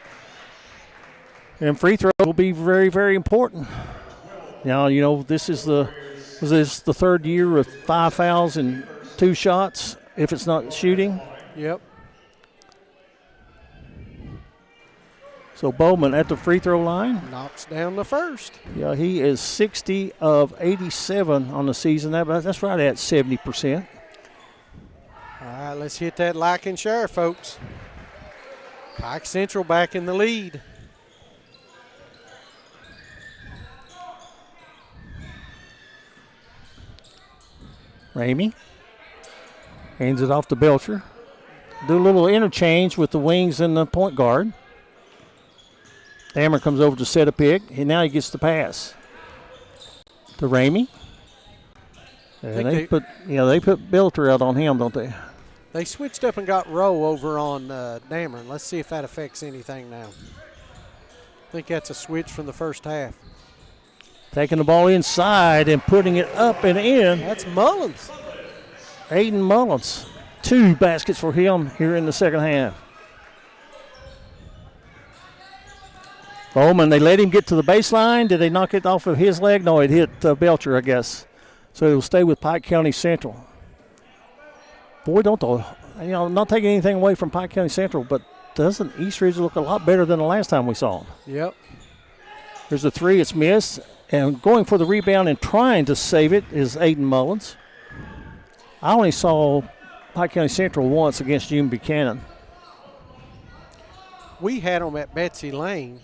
And free throw will be very, very important. Now, you know, this is the third year of 5 fouls and 2 shots if it's not shooting. Yep. So Bowman at the free throw line. Knocks down the first. Yeah, he is 60 of 87 on the season. That's right at 70%. All right, let's hit that like and share, folks. Pike Central back in the lead. Ramey hands it off to Belcher. Do a little interchange with the wings and the point guard. Dameron comes over to set a pick, and now he gets the pass to Ramey. And they put Belter out on him, don't they? They switched up and got Rowe over on Dameron. Let's see if that affects anything now. I think that's a switch from the first half. Taking the ball inside and putting it up and in. That's Mullins. Aiden Mullins. 2 baskets for him here in the second half. Bowman, they let him get to the baseline. Did they knock it off of his leg? No, it hit Belcher, I guess. So it will stay with Pike County Central. Boy, don't they, not taking anything away from Pike County Central, but doesn't Eastridge look a lot better than the last time we saw him? Yep. There's a 3, it's missed. And going for the rebound and trying to save it is Aiden Mullins. I only saw Pike County Central once against June Buchanan. We had them at Betsy Lane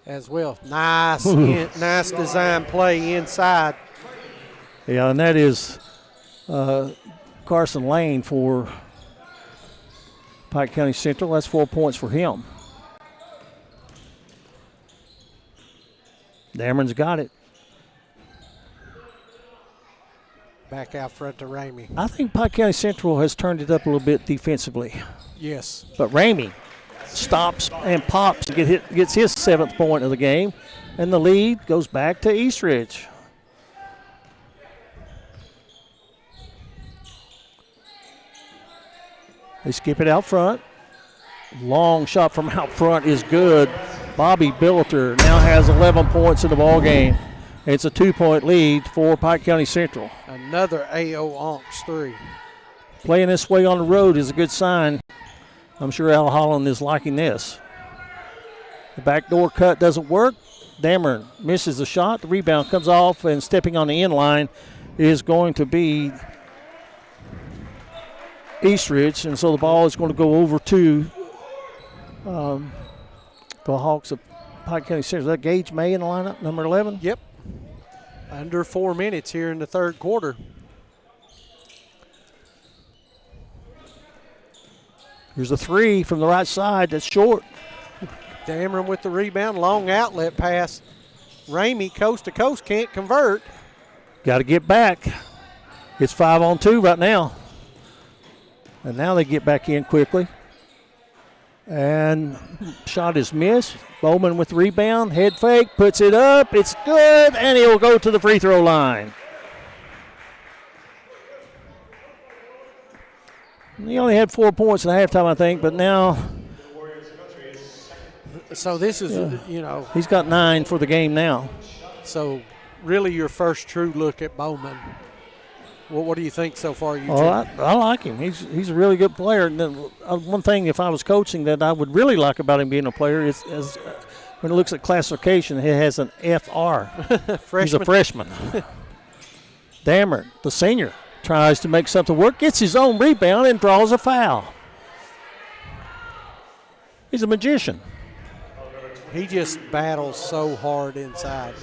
as well. Nice design play inside. Yeah, and that is Carson Lane for Pike County Central. That's 4 points for him. Dameron's got it. Back out front to Ramey. I think Pike County Central has turned it up a little bit defensively. Yes. But Ramey stops and pops and gets his 7th point of the game, and the lead goes back to Eastridge. They skip it out front. Long shot from out front is good. Bobby Bilter now has 11 points in the ball game. It's a 2-point lead for Pike County Central. Another A.O. Onks 3. Playing this way on the road is a good sign. I'm sure Al Holland is liking this. The backdoor cut doesn't work. Dameron misses the shot. The rebound comes off, and stepping on the end line is going to be Eastridge, and so the ball is going to go over to the Hawks of Pike County Central. Is that Gage May in the lineup, number 11? Yep. Under 4 minutes here in the third quarter. Here's a three from the right side that's short. Dameron with the rebound, long outlet pass. Ramey coast to coast, can't convert. Got to get back. It's 5-on-2 right now. And now they get back in quickly. And shot is missed. Bowman with the rebound, head fake, puts it up. It's good, and he'll go to the free throw line. He only had 4 points at halftime, I think, but now. So this is, you know. He's got 9 for the game now. So really your first true look at Bowman. What do you think so far, Eugene? Oh, I like him. He's a really good player. And then, one thing, if I was coaching, that I would really like about him being a player is when it looks at classification, he has an FR. He's a freshman. Dameron, the senior, tries to make something work, gets his own rebound, and draws a foul. He's a magician. He just battles so hard inside.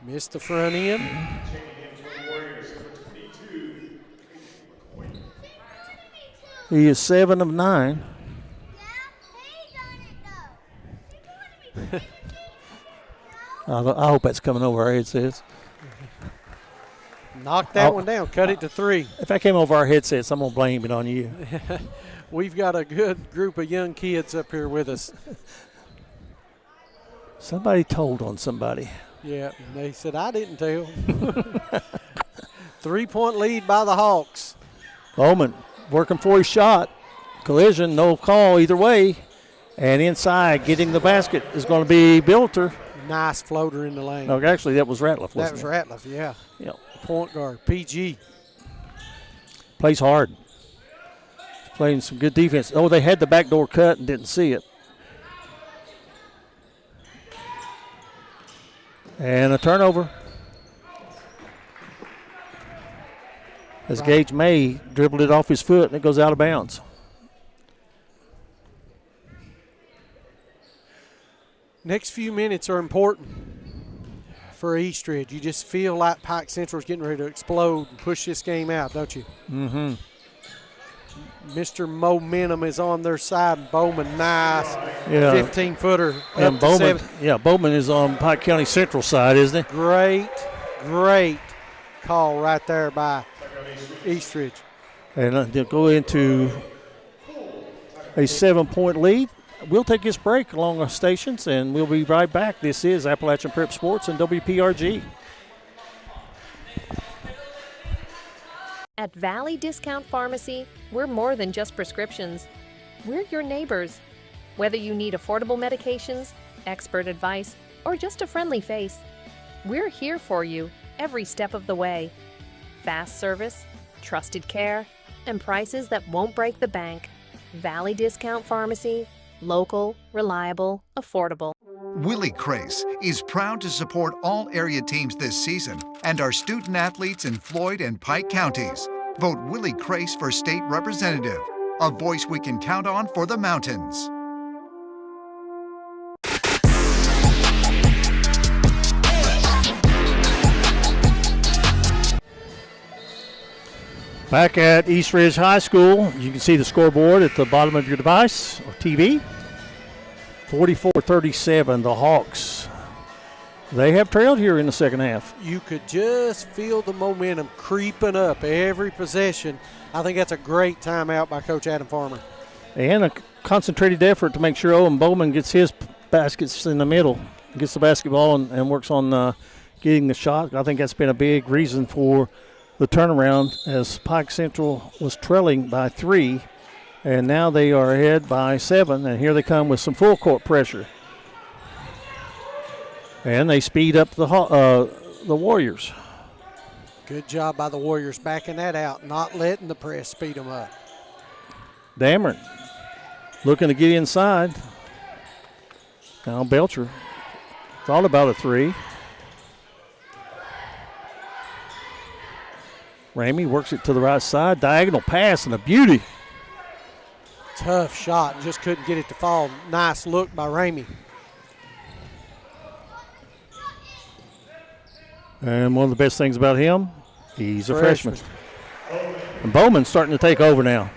Missed the front end. He is 7 of 9. I hope that's coming over our headsets. Knock that one down. Cut it to 3. If that came over our headsets, I'm going to blame it on you. We've got a good group of young kids up here with us. Somebody told on somebody. Yeah, they said, I didn't tell. 3-point lead by the Hawks. Bowman working for his shot. Collision, no call either way. And inside, getting the basket is going to be Bilter. Nice floater in the lane. No, actually, that was Ratliff, wasn't it? That was Ratliff, yeah. Yep. Point guard, PG. Plays hard. He's playing some good defense. Oh, they had the backdoor cut and didn't see it. And a turnover. As Gage May dribbled it off his foot and it goes out of bounds. Next few minutes are important for Eastridge. You just feel like Pike Central is getting ready to explode and push this game out, don't you? Mm-hmm. Mr. Momentum is on their side. Bowman, nice 15-footer. And Bowman is on Pike County Central side, isn't he? Great call right there by Eastridge. And they'll go into a 7-point lead. We'll take this break along our stations, and we'll be right back. This is Appalachian Prep Sports and WPRG. At Valley Discount Pharmacy, we're more than just prescriptions. We're your neighbors. Whether you need affordable medications, expert advice, or just a friendly face, we're here for you every step of the way. Fast service, trusted care, and prices that won't break the bank. Valley Discount Pharmacy, local, reliable, affordable. Willie Crace is proud to support all area teams this season and our student athletes in Floyd and Pike counties. Vote Willie Crace for state representative, a voice we can count on for the mountains. Back at East Ridge High School, you can see the scoreboard at the bottom of your device or TV. 44-37, the Hawks. They have trailed here in the second half. You could just feel the momentum creeping up every possession. I think that's a great timeout by Coach Adam Farmer. And a concentrated effort to make sure Owen Bowman gets his baskets in the middle, gets the basketball and works on getting the shot. I think that's been a big reason for the turnaround as Pike Central was trailing by 3. And now they are ahead by 7, and here they come with some full court pressure. And they speed up the Warriors. Good job by the Warriors backing that out, not letting the press speed them up. Dameron looking to get inside. Now Belcher thought about a three. Ramey works it to the right side. Diagonal pass and a beauty. Tough shot, just couldn't get it to fall. Nice look by Ramey. And one of the best things about him, he's a freshman. And Bowman's starting to take over now.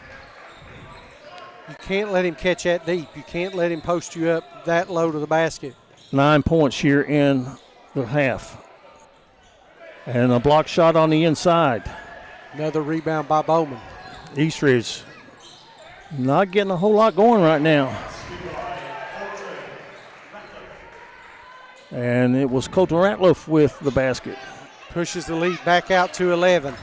You can't let him catch that deep. You can't let him post you up that low to the basket. 9 points here in the half. And a block shot on the inside. Another rebound by Bowman. Eastridge not getting a whole lot going right now. And it was Colton Ratliff with the basket. Pushes the lead back out to 11.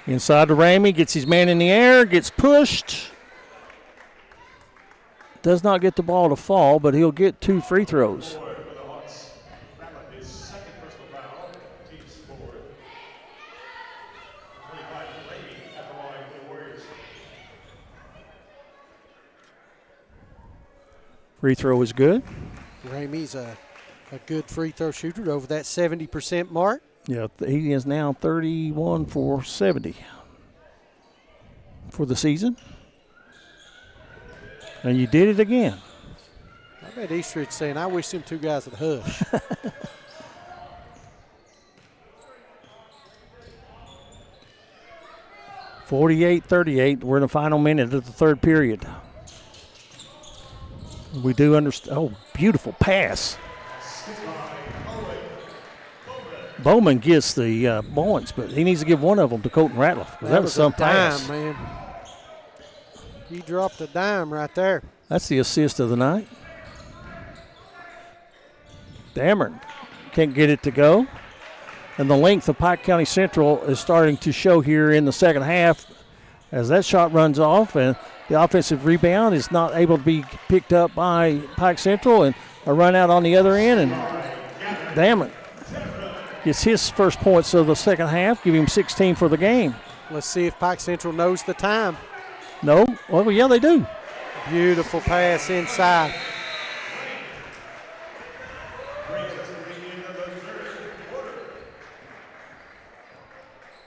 Inside to Ramey, gets his man in the air, gets pushed. Does not get the ball to fall, but he'll get 2 free throws. Free throw is good. Ramey's a good free throw shooter over that 70% mark. Yeah, he is now 31 for 70 for the season. And you did it again. I bet Eastridge saying, I wish them two guys would hush. (48-38). We're in the final minute of the third period. We do understand. Oh, beautiful pass. Bowman gets the points, but he needs to give one of them to Colton Ratliff. That was some pass. Dime, man. He dropped a dime right there. That's the assist of the night. Dameron can't get it to go. And the length of Pike County Central is starting to show here in the second half as that shot runs off, and the offensive rebound is not able to be picked up by Pike Central, and a run out on the other end, and Dameron gets his first points of the second half, give him 16 for the game. Let's see if Pike Central knows the time. No? Well, yeah, they do. Beautiful pass inside.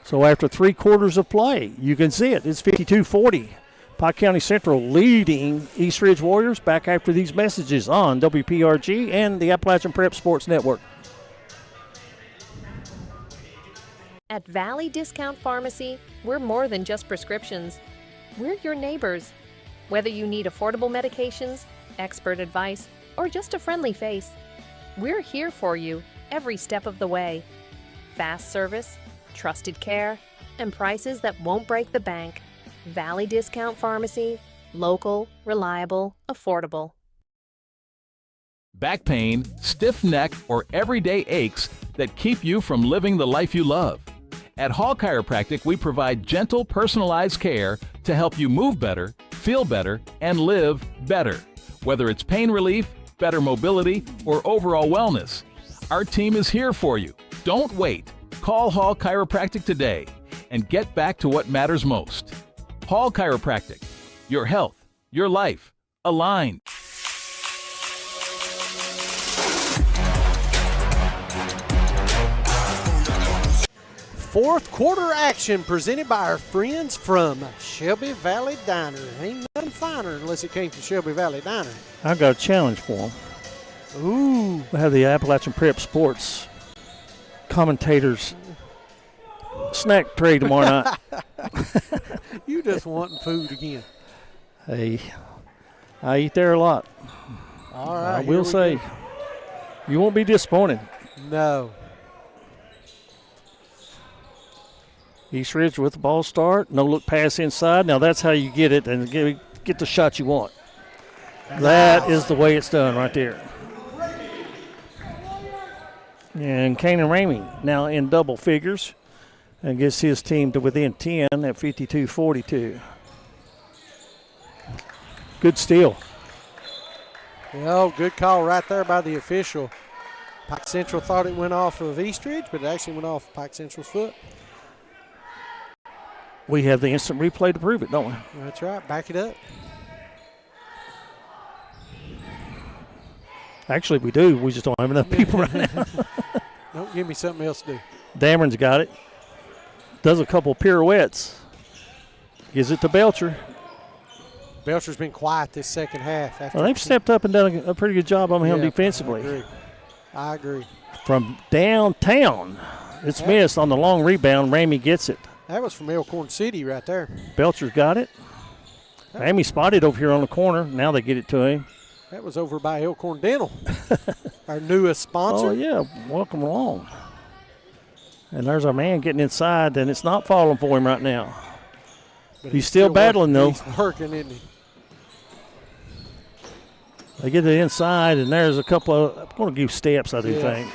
So after 3 quarters of play, you can see it. It's 52-40. Pike County Central leading East Ridge Warriors. Back after these messages on WPRG and the Appalachian Prep Sports Network. At Valley Discount Pharmacy, we're more than just prescriptions. We're your neighbors. Whether you need affordable medications, expert advice, or just a friendly face, we're here for you every step of the way. Fast service, trusted care, and prices that won't break the bank. Valley Discount Pharmacy, local, reliable, affordable. Back pain, stiff neck, or everyday aches that keep you from living the life you love. At Hall Chiropractic, we provide gentle, personalized care to help you move better, feel better, and live better. Whether it's pain relief, better mobility, or overall wellness, our team is here for you. Don't wait. Call Hall Chiropractic today and get back to what matters most. Hall Chiropractic. Your health, your life, aligned. Fourth quarter action presented by our friends from Shelby Valley Diner. Ain't nothing finer unless it came from Shelby Valley Diner. I've got a challenge for them. Ooh. We have the Appalachian Prep Sports commentators snack tray tomorrow night. You just wanting food again. Hey, I eat there a lot. All right. I will say, you won't be disappointed. No. East Ridge with the ball start. No look pass inside. Now that's how you get it and get the shot you want. That is the way it's done right there. And Kanan Ramey now in double figures and gets his team to within 10 at 52-42. Good steal. Oh, good call right there by the official. Pike Central thought it went off of Eastridge, but it actually went off Pike Central's foot. We have the instant replay to prove it, don't we? That's right. Back it up. Actually, we do. We just don't have enough people right now. Don't give me something else to do. Dameron's got it. Does a couple pirouettes. Gives it to Belcher. Belcher's been quiet this second half. Well, they've stepped up and done a pretty good job on him defensively. I agree. From downtown, it's missed on the long rebound. Ramey gets it. That was from Elkhorn City right there. Belcher's got it. Ramey spotted over here on the corner. Now they get it to him. That was over by Elkhorn Dental, our newest sponsor. Oh, yeah. Welcome along. And there's our man getting inside, and it's not falling for him right now. But He's still battling, though. He's working, isn't he? They get to the inside, and there's a couple of, I'm going to give steps, I do think.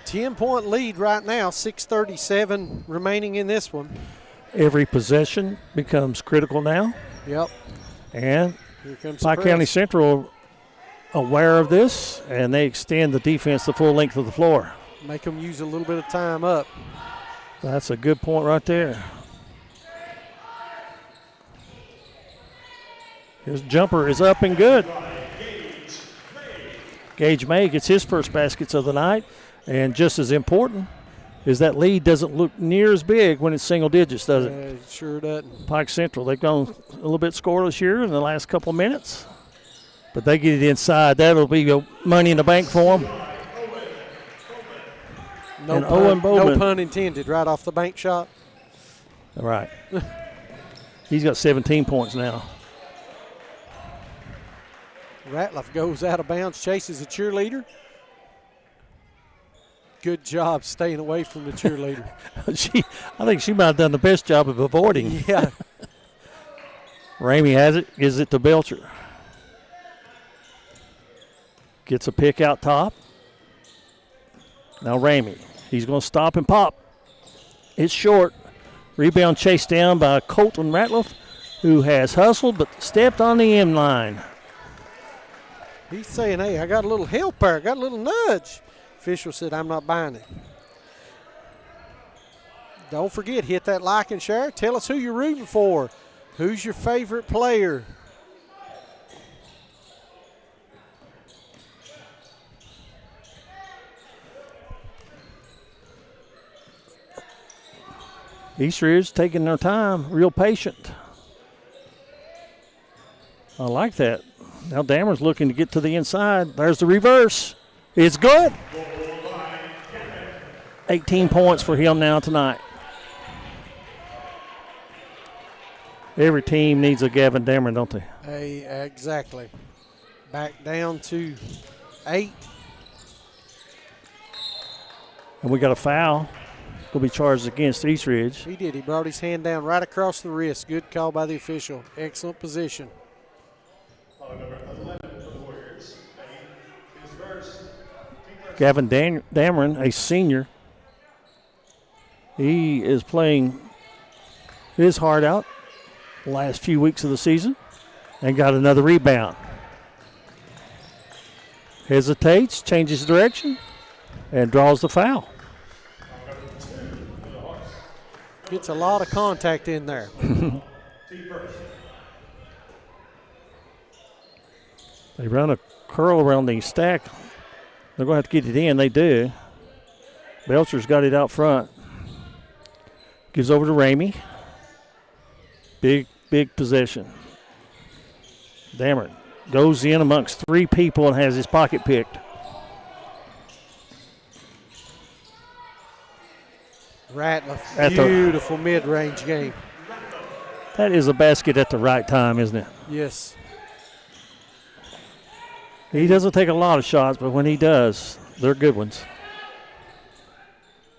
10-point lead right now, 6:37 remaining in this one. Every possession becomes critical now. Yep. And here comes Pike County Central aware of this, and they extend the defense the full length of the floor. Make them use a little bit of time up. That's a good point right there. His jumper is up and good. Gage May gets his first baskets of the night, and just as important is that lead doesn't look near as big when it's single digits, does it? It sure doesn't. Pike Central, they've gone a little bit scoreless here in the last couple of minutes, but they get it inside. That'll be money in the bank for them. No pun intended, right off the bank shot. All right. He's got 17 points now. Ratliff goes out of bounds, chases a cheerleader. Good job staying away from the cheerleader. I think she might have done the best job of avoiding. Yeah. Ramey has it, gives it to Belcher. Gets a pick out top. Now Ramey. He's going to stop and pop. It's short. Rebound chased down by Colton Ratliff, who has hustled but stepped on the end line. He's saying, hey, I got a little help there. I got a little nudge. Official said, I'm not buying it. Don't forget, hit that like and share. Tell us who you're rooting for. Who's your favorite player? Eastridge taking their time, real patient. I like that. Now Dameron's looking to get to the inside. There's the reverse. It's good. 18 points for him now tonight. Every team needs a Gavin Dameron, don't they? Hey, exactly. Back down to 8. And we got a foul. Will be charged against Eastridge. He did. He brought his hand down right across the wrist. Good call by the official. Excellent position. Gavin Dameron, a senior. He is playing his heart out the last few weeks of the season and got another rebound. Hesitates, changes direction, and draws the foul. Gets a lot of contact in there. They run a curl around the stack. They're going to have to get it in. They do. Belcher's got it out front. Gives over to Ramey. Big possession. Dameron goes in amongst 3 people and has his pocket picked. Ratliff, beautiful mid-range game. That is a basket at the right time, isn't it? Yes. He doesn't take a lot of shots, but when he does, they're good ones.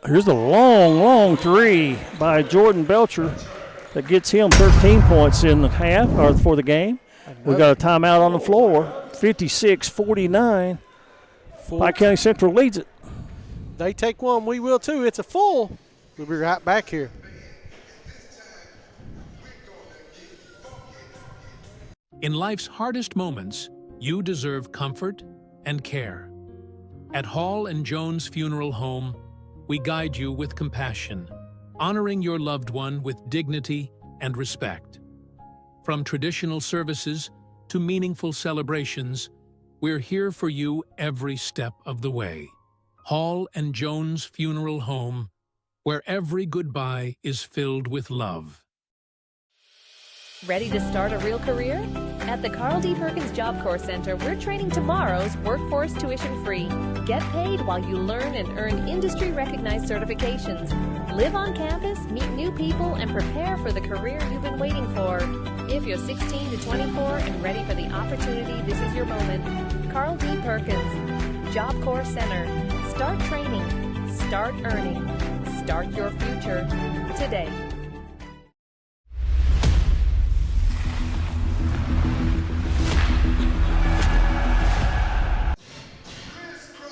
Here's the long 3 by Jordan Belcher that gets him 13 points in the half, or for the game. We got a timeout on the floor, 56-49. Pike County Central leads it. They take one, we will too. It's a full. We'll be right back here. In life's hardest moments, you deserve comfort and care. At Hall and Jones Funeral Home, we guide you with compassion, honoring your loved one with dignity and respect. From traditional services to meaningful celebrations, we're here for you every step of the way. Hall and Jones Funeral Home, where every goodbye is filled with love. Ready to start a real career? At the Carl D. Perkins Job Corps Center, we're training tomorrow's workforce tuition-free. Get paid while you learn and earn industry-recognized certifications. Live on campus, meet new people, and prepare for the career you've been waiting for. If you're 16 to 24 and ready for the opportunity, this is your moment. Carl D. Perkins, Job Corps Center. Start training. Start earning. Start your future today.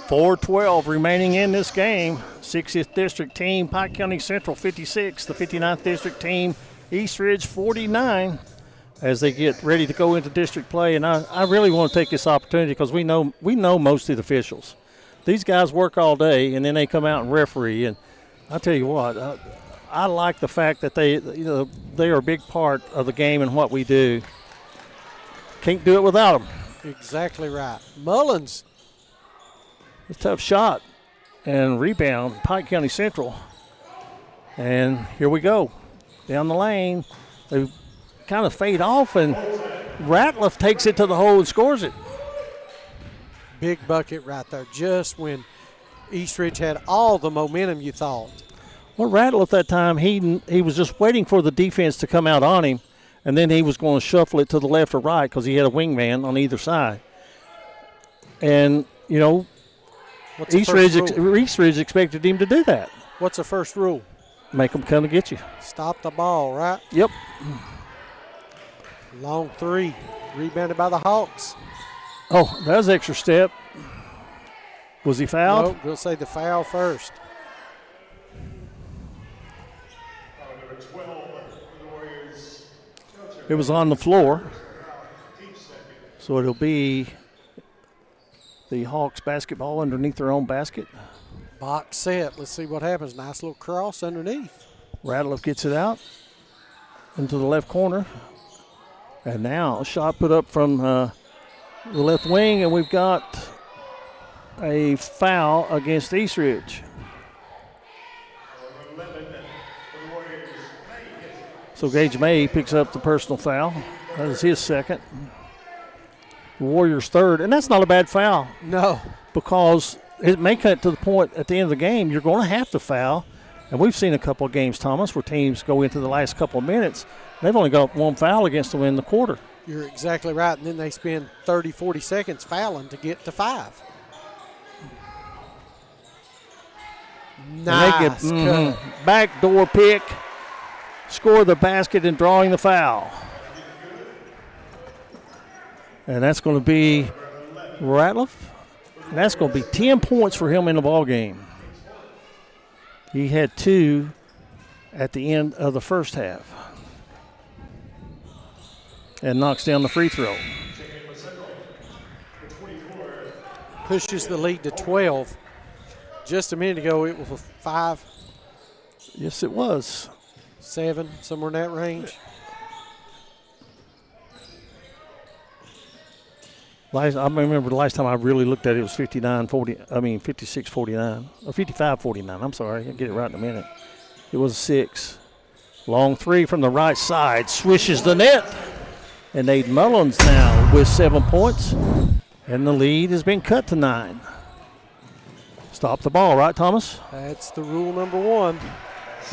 4:12 remaining in this game. 60th District team, Pike County Central 56. The 59th District team, East Ridge 49, as they get ready to go into district play. And I really want to take this opportunity because we know most of the officials. These guys work all day, and then they come out and referee. And I tell you what, I like the fact that they are a big part of the game and what we do. Can't do it without them. Exactly right. Mullins. A tough shot and rebound, Pike County Central. And here we go. Down the lane. They kind of fade off, and Ratliff takes it to the hole and scores it. Big bucket right there, just when East Ridge had all the momentum you thought. Well, Ratliff that time, he was just waiting for the defense to come out on him, and then he was going to shuffle it to the left or right because he had a wingman on either side. And, East Ridge expected him to do that. What's the first rule? Make them come to get you. Stop the ball, right? Yep. Long three, rebounded by the Hawks. Oh, that was extra step. Was he fouled? No, we'll say the foul first. Number 12 for the Warriors. It was on the floor. So it'll be the Hawks basketball underneath their own basket. Box set. Let's see what happens. Nice little cross underneath. Ratliff gets it out into the left corner. And now a shot put up from the left wing, and we've got a foul against East Ridge. So Gage May picks up the personal foul. That is his second. Warriors third, and that's not a bad foul. No. Because it may cut to the point at the end of the game you're going to have to foul. And we've seen a couple of games, Thomas, where teams go into the last couple of minutes. They've only got one foul against them in the quarter. You're exactly right. And then they spend 30, 40 seconds fouling to get to 5. Nice cut. Backdoor pick, score the basket, and drawing the foul. And that's going to be Ratliff. And that's going to be 10 points for him in the ball game. He had 2 at the end of the first half. And knocks down the free throw. Pushes the lead to 12. Just a minute ago, it was a 5. Yes, it was. 7, somewhere in that range. I remember the last time I really looked at it was 56-49, or 55-49. I'm sorry, I'll get it right in a minute. It was a 6. Long three from the right side, swishes the net. And Nate Mullins now with 7 points. And the lead has been cut to 9. Stop the ball, right, Thomas? That's the rule number 1.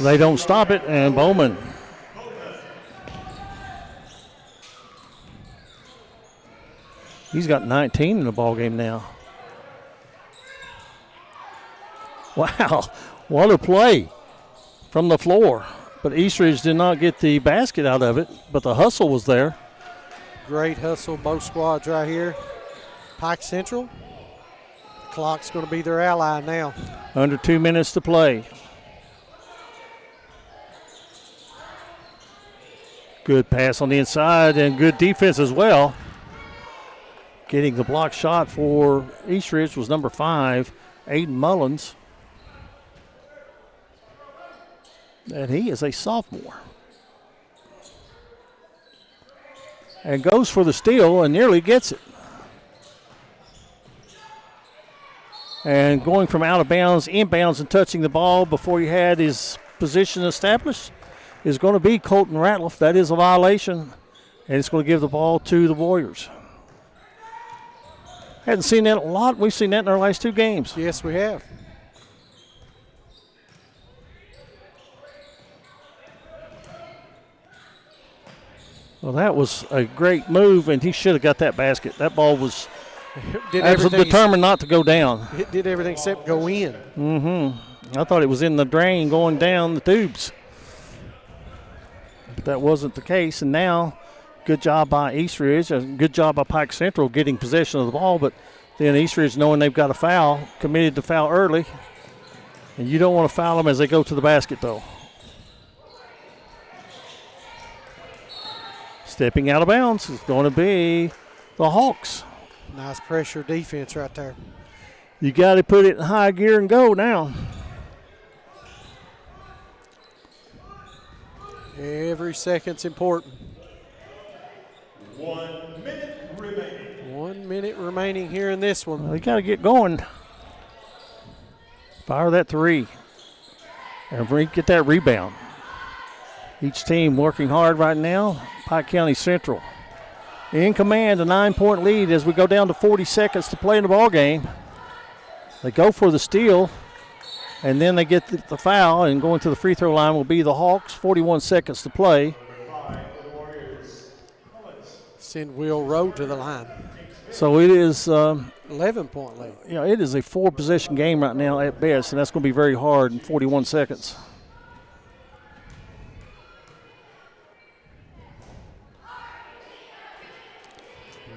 They don't stop it, and Bowman. He's got 19 in the ball game now. Wow, what a play from the floor. But East Ridge did not get the basket out of it, but the hustle was there. Great hustle, both squads right here. Pike Central, the clock's going to be their ally now. Under 2 minutes to play. Good pass on the inside and good defense as well. Getting the block shot for Eastridge was number 5, Aiden Mullins. And he is a sophomore. And goes for the steal and nearly gets it. And going from out of bounds, inbounds, and touching the ball before he had his position established is going to be Colton Ratliff. That is a violation, and it's going to give the ball to the Warriors. Hadn't seen that a lot. We've seen that in our last 2 games. Yes, we have. Well, that was a great move, and he should have got that basket. That ball was Did absolutely determined not to go down. It did everything except go in. I thought it was in the drain going down the tubes. But that wasn't the case, and now good job by Eastridge, a good job by Pike Central getting possession of the ball, but then Eastridge, knowing they've got a foul, committed to foul early, and you don't want to foul them as they go to the basket, though. Stepping out of bounds is going to be the Hawks. Nice pressure defense right there. You got to put it in high gear and go now. Every second's important. 1 minute remaining. 1 minute remaining here in this one. Well, you got to get going. Fire that 3. And get that rebound. Each team working hard right now. Pike County Central in command, a 9-point lead as we go down to 40 seconds to play in the ball game. They go for the steal, and then they get the foul, and going to the free throw line will be the Hawks. 41 seconds to play. Send Will Rowe to the line. So it is 11-point lead. It is a 4-possession game right now at best, and that's going to be very hard in 41 seconds.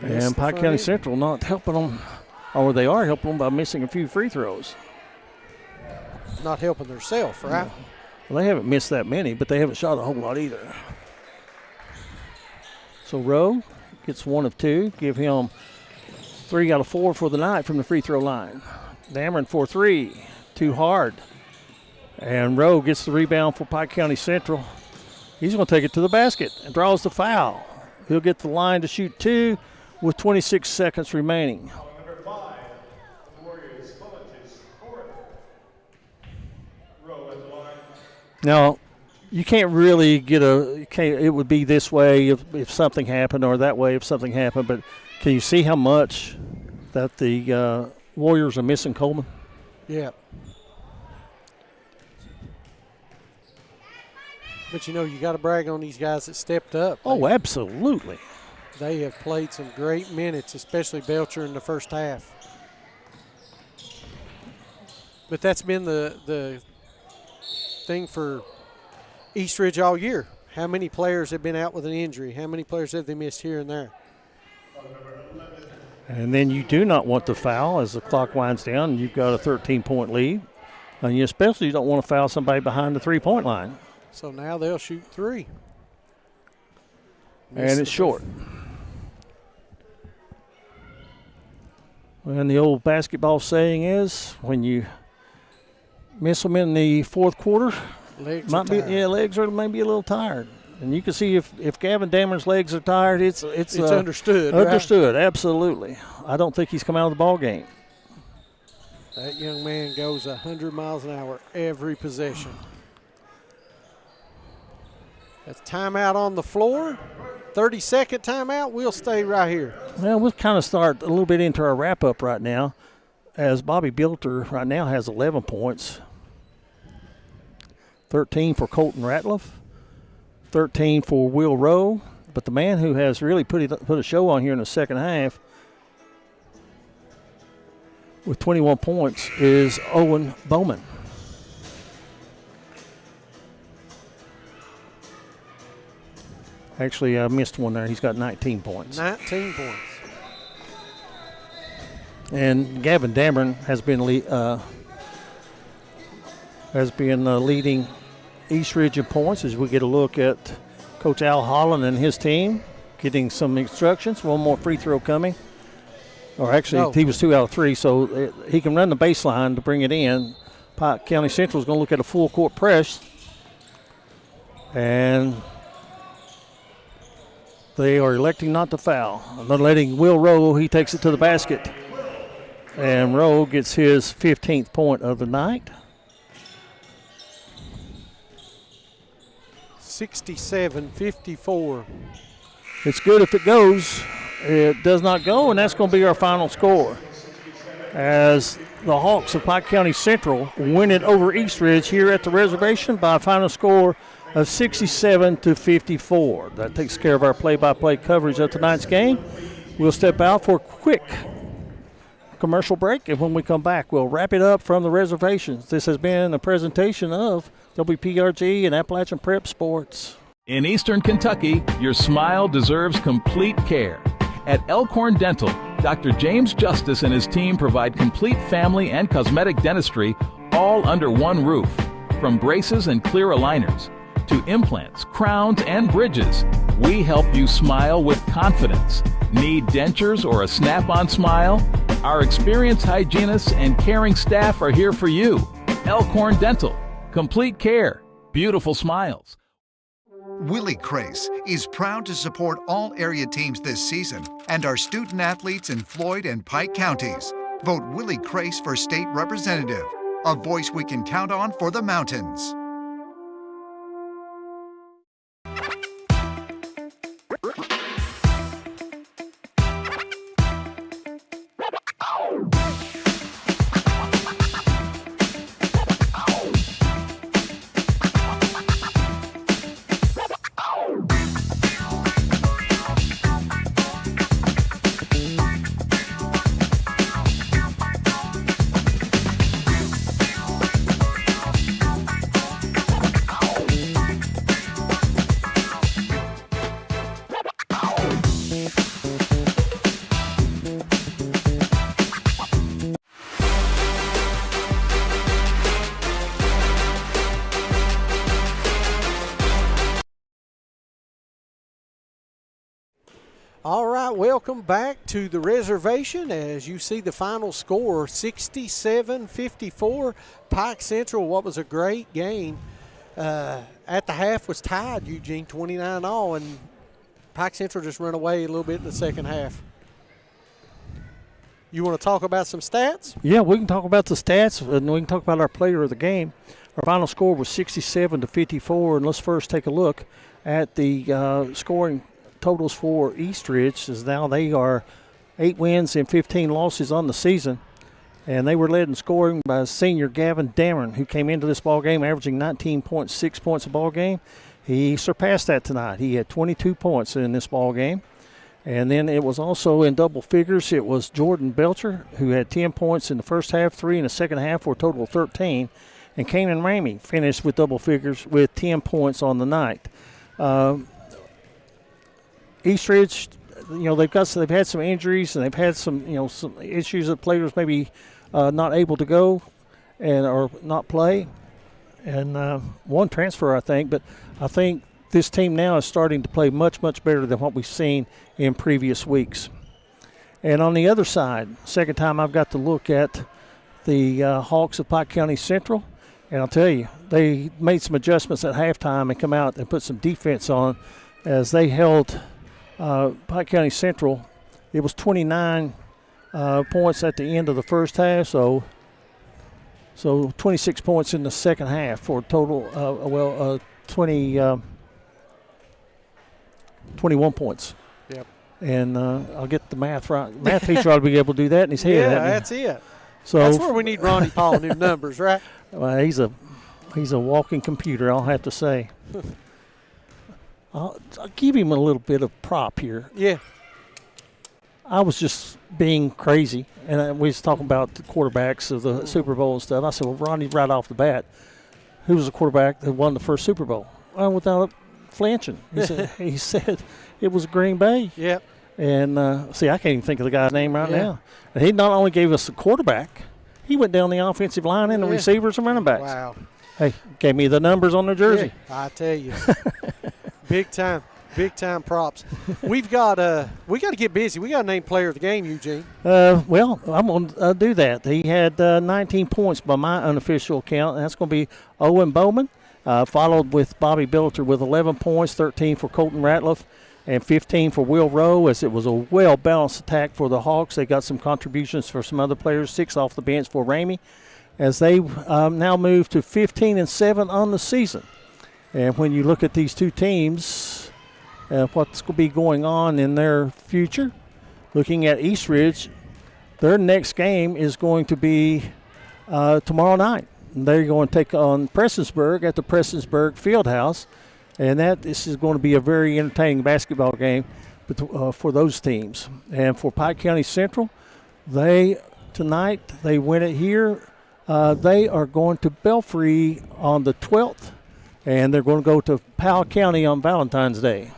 And Pike County Central not helping them, or they are helping them by missing a few free throws. Not helping themselves, right? Well, they haven't missed that many, but they haven't shot a whole lot either. So Rowe gets 1 of 2. Give him 3 out of 4 for the night from the free throw line. Dameron for 3. Too hard. And Rowe gets the rebound for Pike County Central. He's going to take it to the basket and draws the foul. He'll get the line to shoot 2 with 26 seconds remaining. Number 5, Warriors College's fourth. Rowe at the line. Now, you can't really get it would be this way if something happened, or that way if something happened, but can you see how much that the Warriors are missing Coleman? Yeah. But, you got to brag on these guys that stepped up. Oh, absolutely. They have played some great minutes, especially Belcher in the first half. But that's been the thing for Eastridge all year. How many players have been out with an injury? How many players have they missed here and there? And then you do not want to foul as the clock winds down and you've got a 13-point lead. And you especially don't want to foul somebody behind the 3-point line. So now they'll shoot 3. And it's short. And the old basketball saying is, when you miss them in the fourth quarter, legs are maybe a little tired. And you can see if Gavin Dameron's legs are tired, it's understood. Understood, right? Absolutely. I don't think he's come out of the ball game. That young man goes 100 miles an hour every possession. That's timeout on the floor. 30-second timeout. We'll stay right here. Well, we'll kind of start a little bit into our wrap-up right now, as Bobby Bilter right now has 11 points. 13 for Colton Ratliff. 13 for Will Rowe. But the man who has really put a show on here in the second half with 21 points is Owen Bowman. Actually, I missed one there. He's got 19 points. 19 points. And Gavin Dameron has been leading Eastridge in points as we get a look at Coach Al Holland and his team getting some instructions. One more free throw coming. Or actually, he was 2 out of 3, so he can run the baseline to bring it in. Pike County Central is going to look at a full court press. And they are electing not to foul. They're letting Will Rowe, he takes it to the basket. And Rowe gets his 15th point of the night. 67-54. It's good if it goes. It does not go, and that's going to be our final score. As the Hawks of Pike County Central win it over Eastridge here at the reservation by a final score of 67-54. That takes care of our play-by-play coverage of tonight's game. We'll step out for a quick commercial break, and when we come back, we'll wrap it up from the reservations. This has been a presentation of WPRG and Appalachian Prep Sports. In Eastern Kentucky, your smile deserves complete care. At Elkhorn Dental, Dr. James Justice and his team provide complete family and cosmetic dentistry all under one roof. From braces and clear aligners to implants, crowns, and bridges, we help you smile with confidence. Need dentures or a snap-on smile? Our experienced hygienists and caring staff are here for you. Elkhorn Dental. Complete care. Beautiful smiles. Willie Crace is proud to support all area teams this season and our student athletes in Floyd and Pike counties. Vote Willie Crace for state representative, a voice we can count on for the mountains. All right, welcome back to the reservation. As you see the final score, 67-54. Pike Central, what was a great game. At the half was tied, Eugene, 29-all, and Pike Central just ran away a little bit in the second half. You want to talk about some stats? Yeah, we can talk about the stats, and we can talk about our player of the game. Our final score was 67-54, and let's first take a look at the scoring totals for Eastridge, as now they are 8 wins and 15 losses on the season, and they were led in scoring by senior Gavin Dameron, who came into this ball game averaging 19.6 points a ball game. He surpassed that tonight. He had 22 points in this ball game, and then it was also in double figures. It was Jordan Belcher, who had 10 points in the first half, 3 in the second half, for a total of 13, and Kanan Ramey finished with double figures with 10 points on the night. Eastridge, they've had some injuries, and they've had some some issues that players maybe not able to go or not play, and one transfer, I think. But I think this team now is starting to play much, much better than what we've seen in previous weeks. And on the other side, second time I've got to look at the Hawks of Pike County Central, and I'll tell you, they made some adjustments at halftime and come out and put some defense on as they held Pike County Central. It was 29 points at the end of the first half, so 26 points in the second half for a total 21 points. Yep. And I'll get the math right. Math teacher ought to be able to do that in his head. Yeah, that's it. So that's where we need Ronnie Paul new numbers, right? Well, he's a walking computer, I'll have to say. I'll give him a little bit of prop here. Yeah. I was just being crazy, and we was talking about the quarterbacks of the Super Bowl and stuff. I said, well, Ronnie, right off the bat, who was the quarterback that won the first Super Bowl? Well, without flinching. He said it was Green Bay. Yep. And, I can't even think of the guy's name right now. And he not only gave us the quarterback, he went down the offensive line and the receivers and running backs. Wow. Hey, gave me the numbers on their jersey. Yeah, I tell you. Big time props. We got to get busy. We got to name player of the game, Eugene. Well, I'm going to do that. He had 19 points by my unofficial count. That's going to be Owen Bowman, followed with Bobby Billiter with 11 points, 13 for Colton Ratliff, and 15 for Will Rowe, as it was a well-balanced attack for the Hawks. They got some contributions for some other players, 6 off the bench for Ramey, as they now move to 15-7 on the season. And when you look at these two teams, what's going to be going on in their future, looking at East Ridge, their next game is going to be tomorrow night. They're going to take on Prestonsburg at the Prestonsburg Fieldhouse, and this is going to be a very entertaining basketball game for those teams. And for Pike County Central, tonight they win it here. They are going to Belfry on the 12th, and they're going to go to Powell County on Valentine's Day.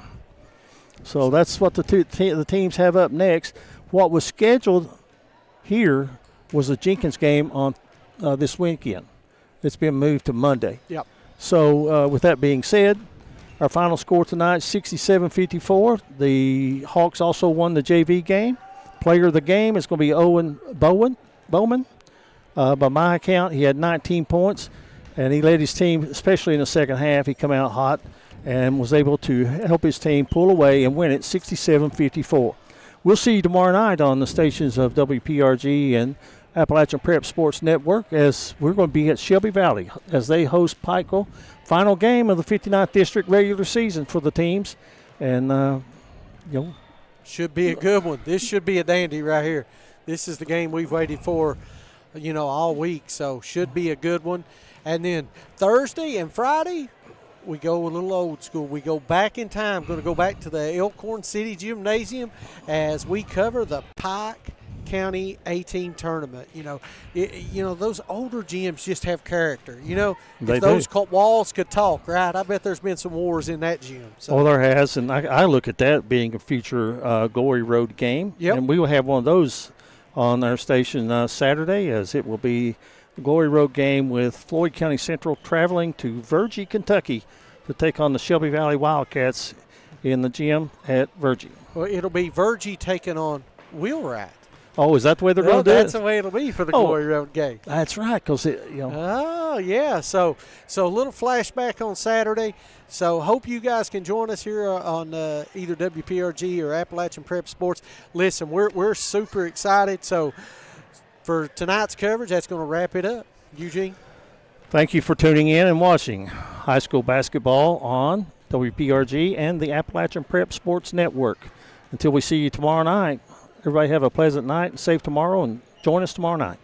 So that's what the teams have up next. What was scheduled here was the Jenkins game on this weekend. It's been moved to Monday. Yep. So with that being said, our final score tonight, 67-54. The Hawks also won the JV game. Player of the game is going to be Owen Bowman. By my account, he had 19 points, and he led his team, especially in the second half. He come out hot and was able to help his team pull away and win it 67-54. We'll see you tomorrow night on the stations of WPRG and Appalachian Prep Sports Network, as we're going to be at Shelby Valley as they host Pikeville. Final game of the 59th District regular season for the teams. And, should be a good one. This should be a dandy right here. This is the game we've waited for, all week. So should be a good one. And then Thursday and Friday, we go a little old school. We go back in time. Going to go back to the Elkhorn City Gymnasium as we cover the Pike County A-team tournament. Those older gyms just have character. If those walls could talk, right? I bet there's been some wars in that gym. So. Oh, there has, and I look at that being a future Glory Road game. Yep. And we will have one of those on our station Saturday, as it will be the Glory Road game with Floyd County Central traveling to Virgie, Kentucky to take on the Shelby Valley Wildcats in the gym at Virgie. Well, it'll be Virgie taking on Wheelwright. Oh, is that the way they're going to do it? That's the way it'll be for the Glory Road game. That's right, because Oh, yeah. So a little flashback on Saturday. So hope you guys can join us here on either WPRG or Appalachian Prep Sports. Listen, we're super excited. So for tonight's coverage, that's going to wrap it up. Eugene? Thank you for tuning in and watching high school basketball on WPRG and the Appalachian Prep Sports Network. Until we see you tomorrow night, everybody have a pleasant night and safe tomorrow, and join us tomorrow night.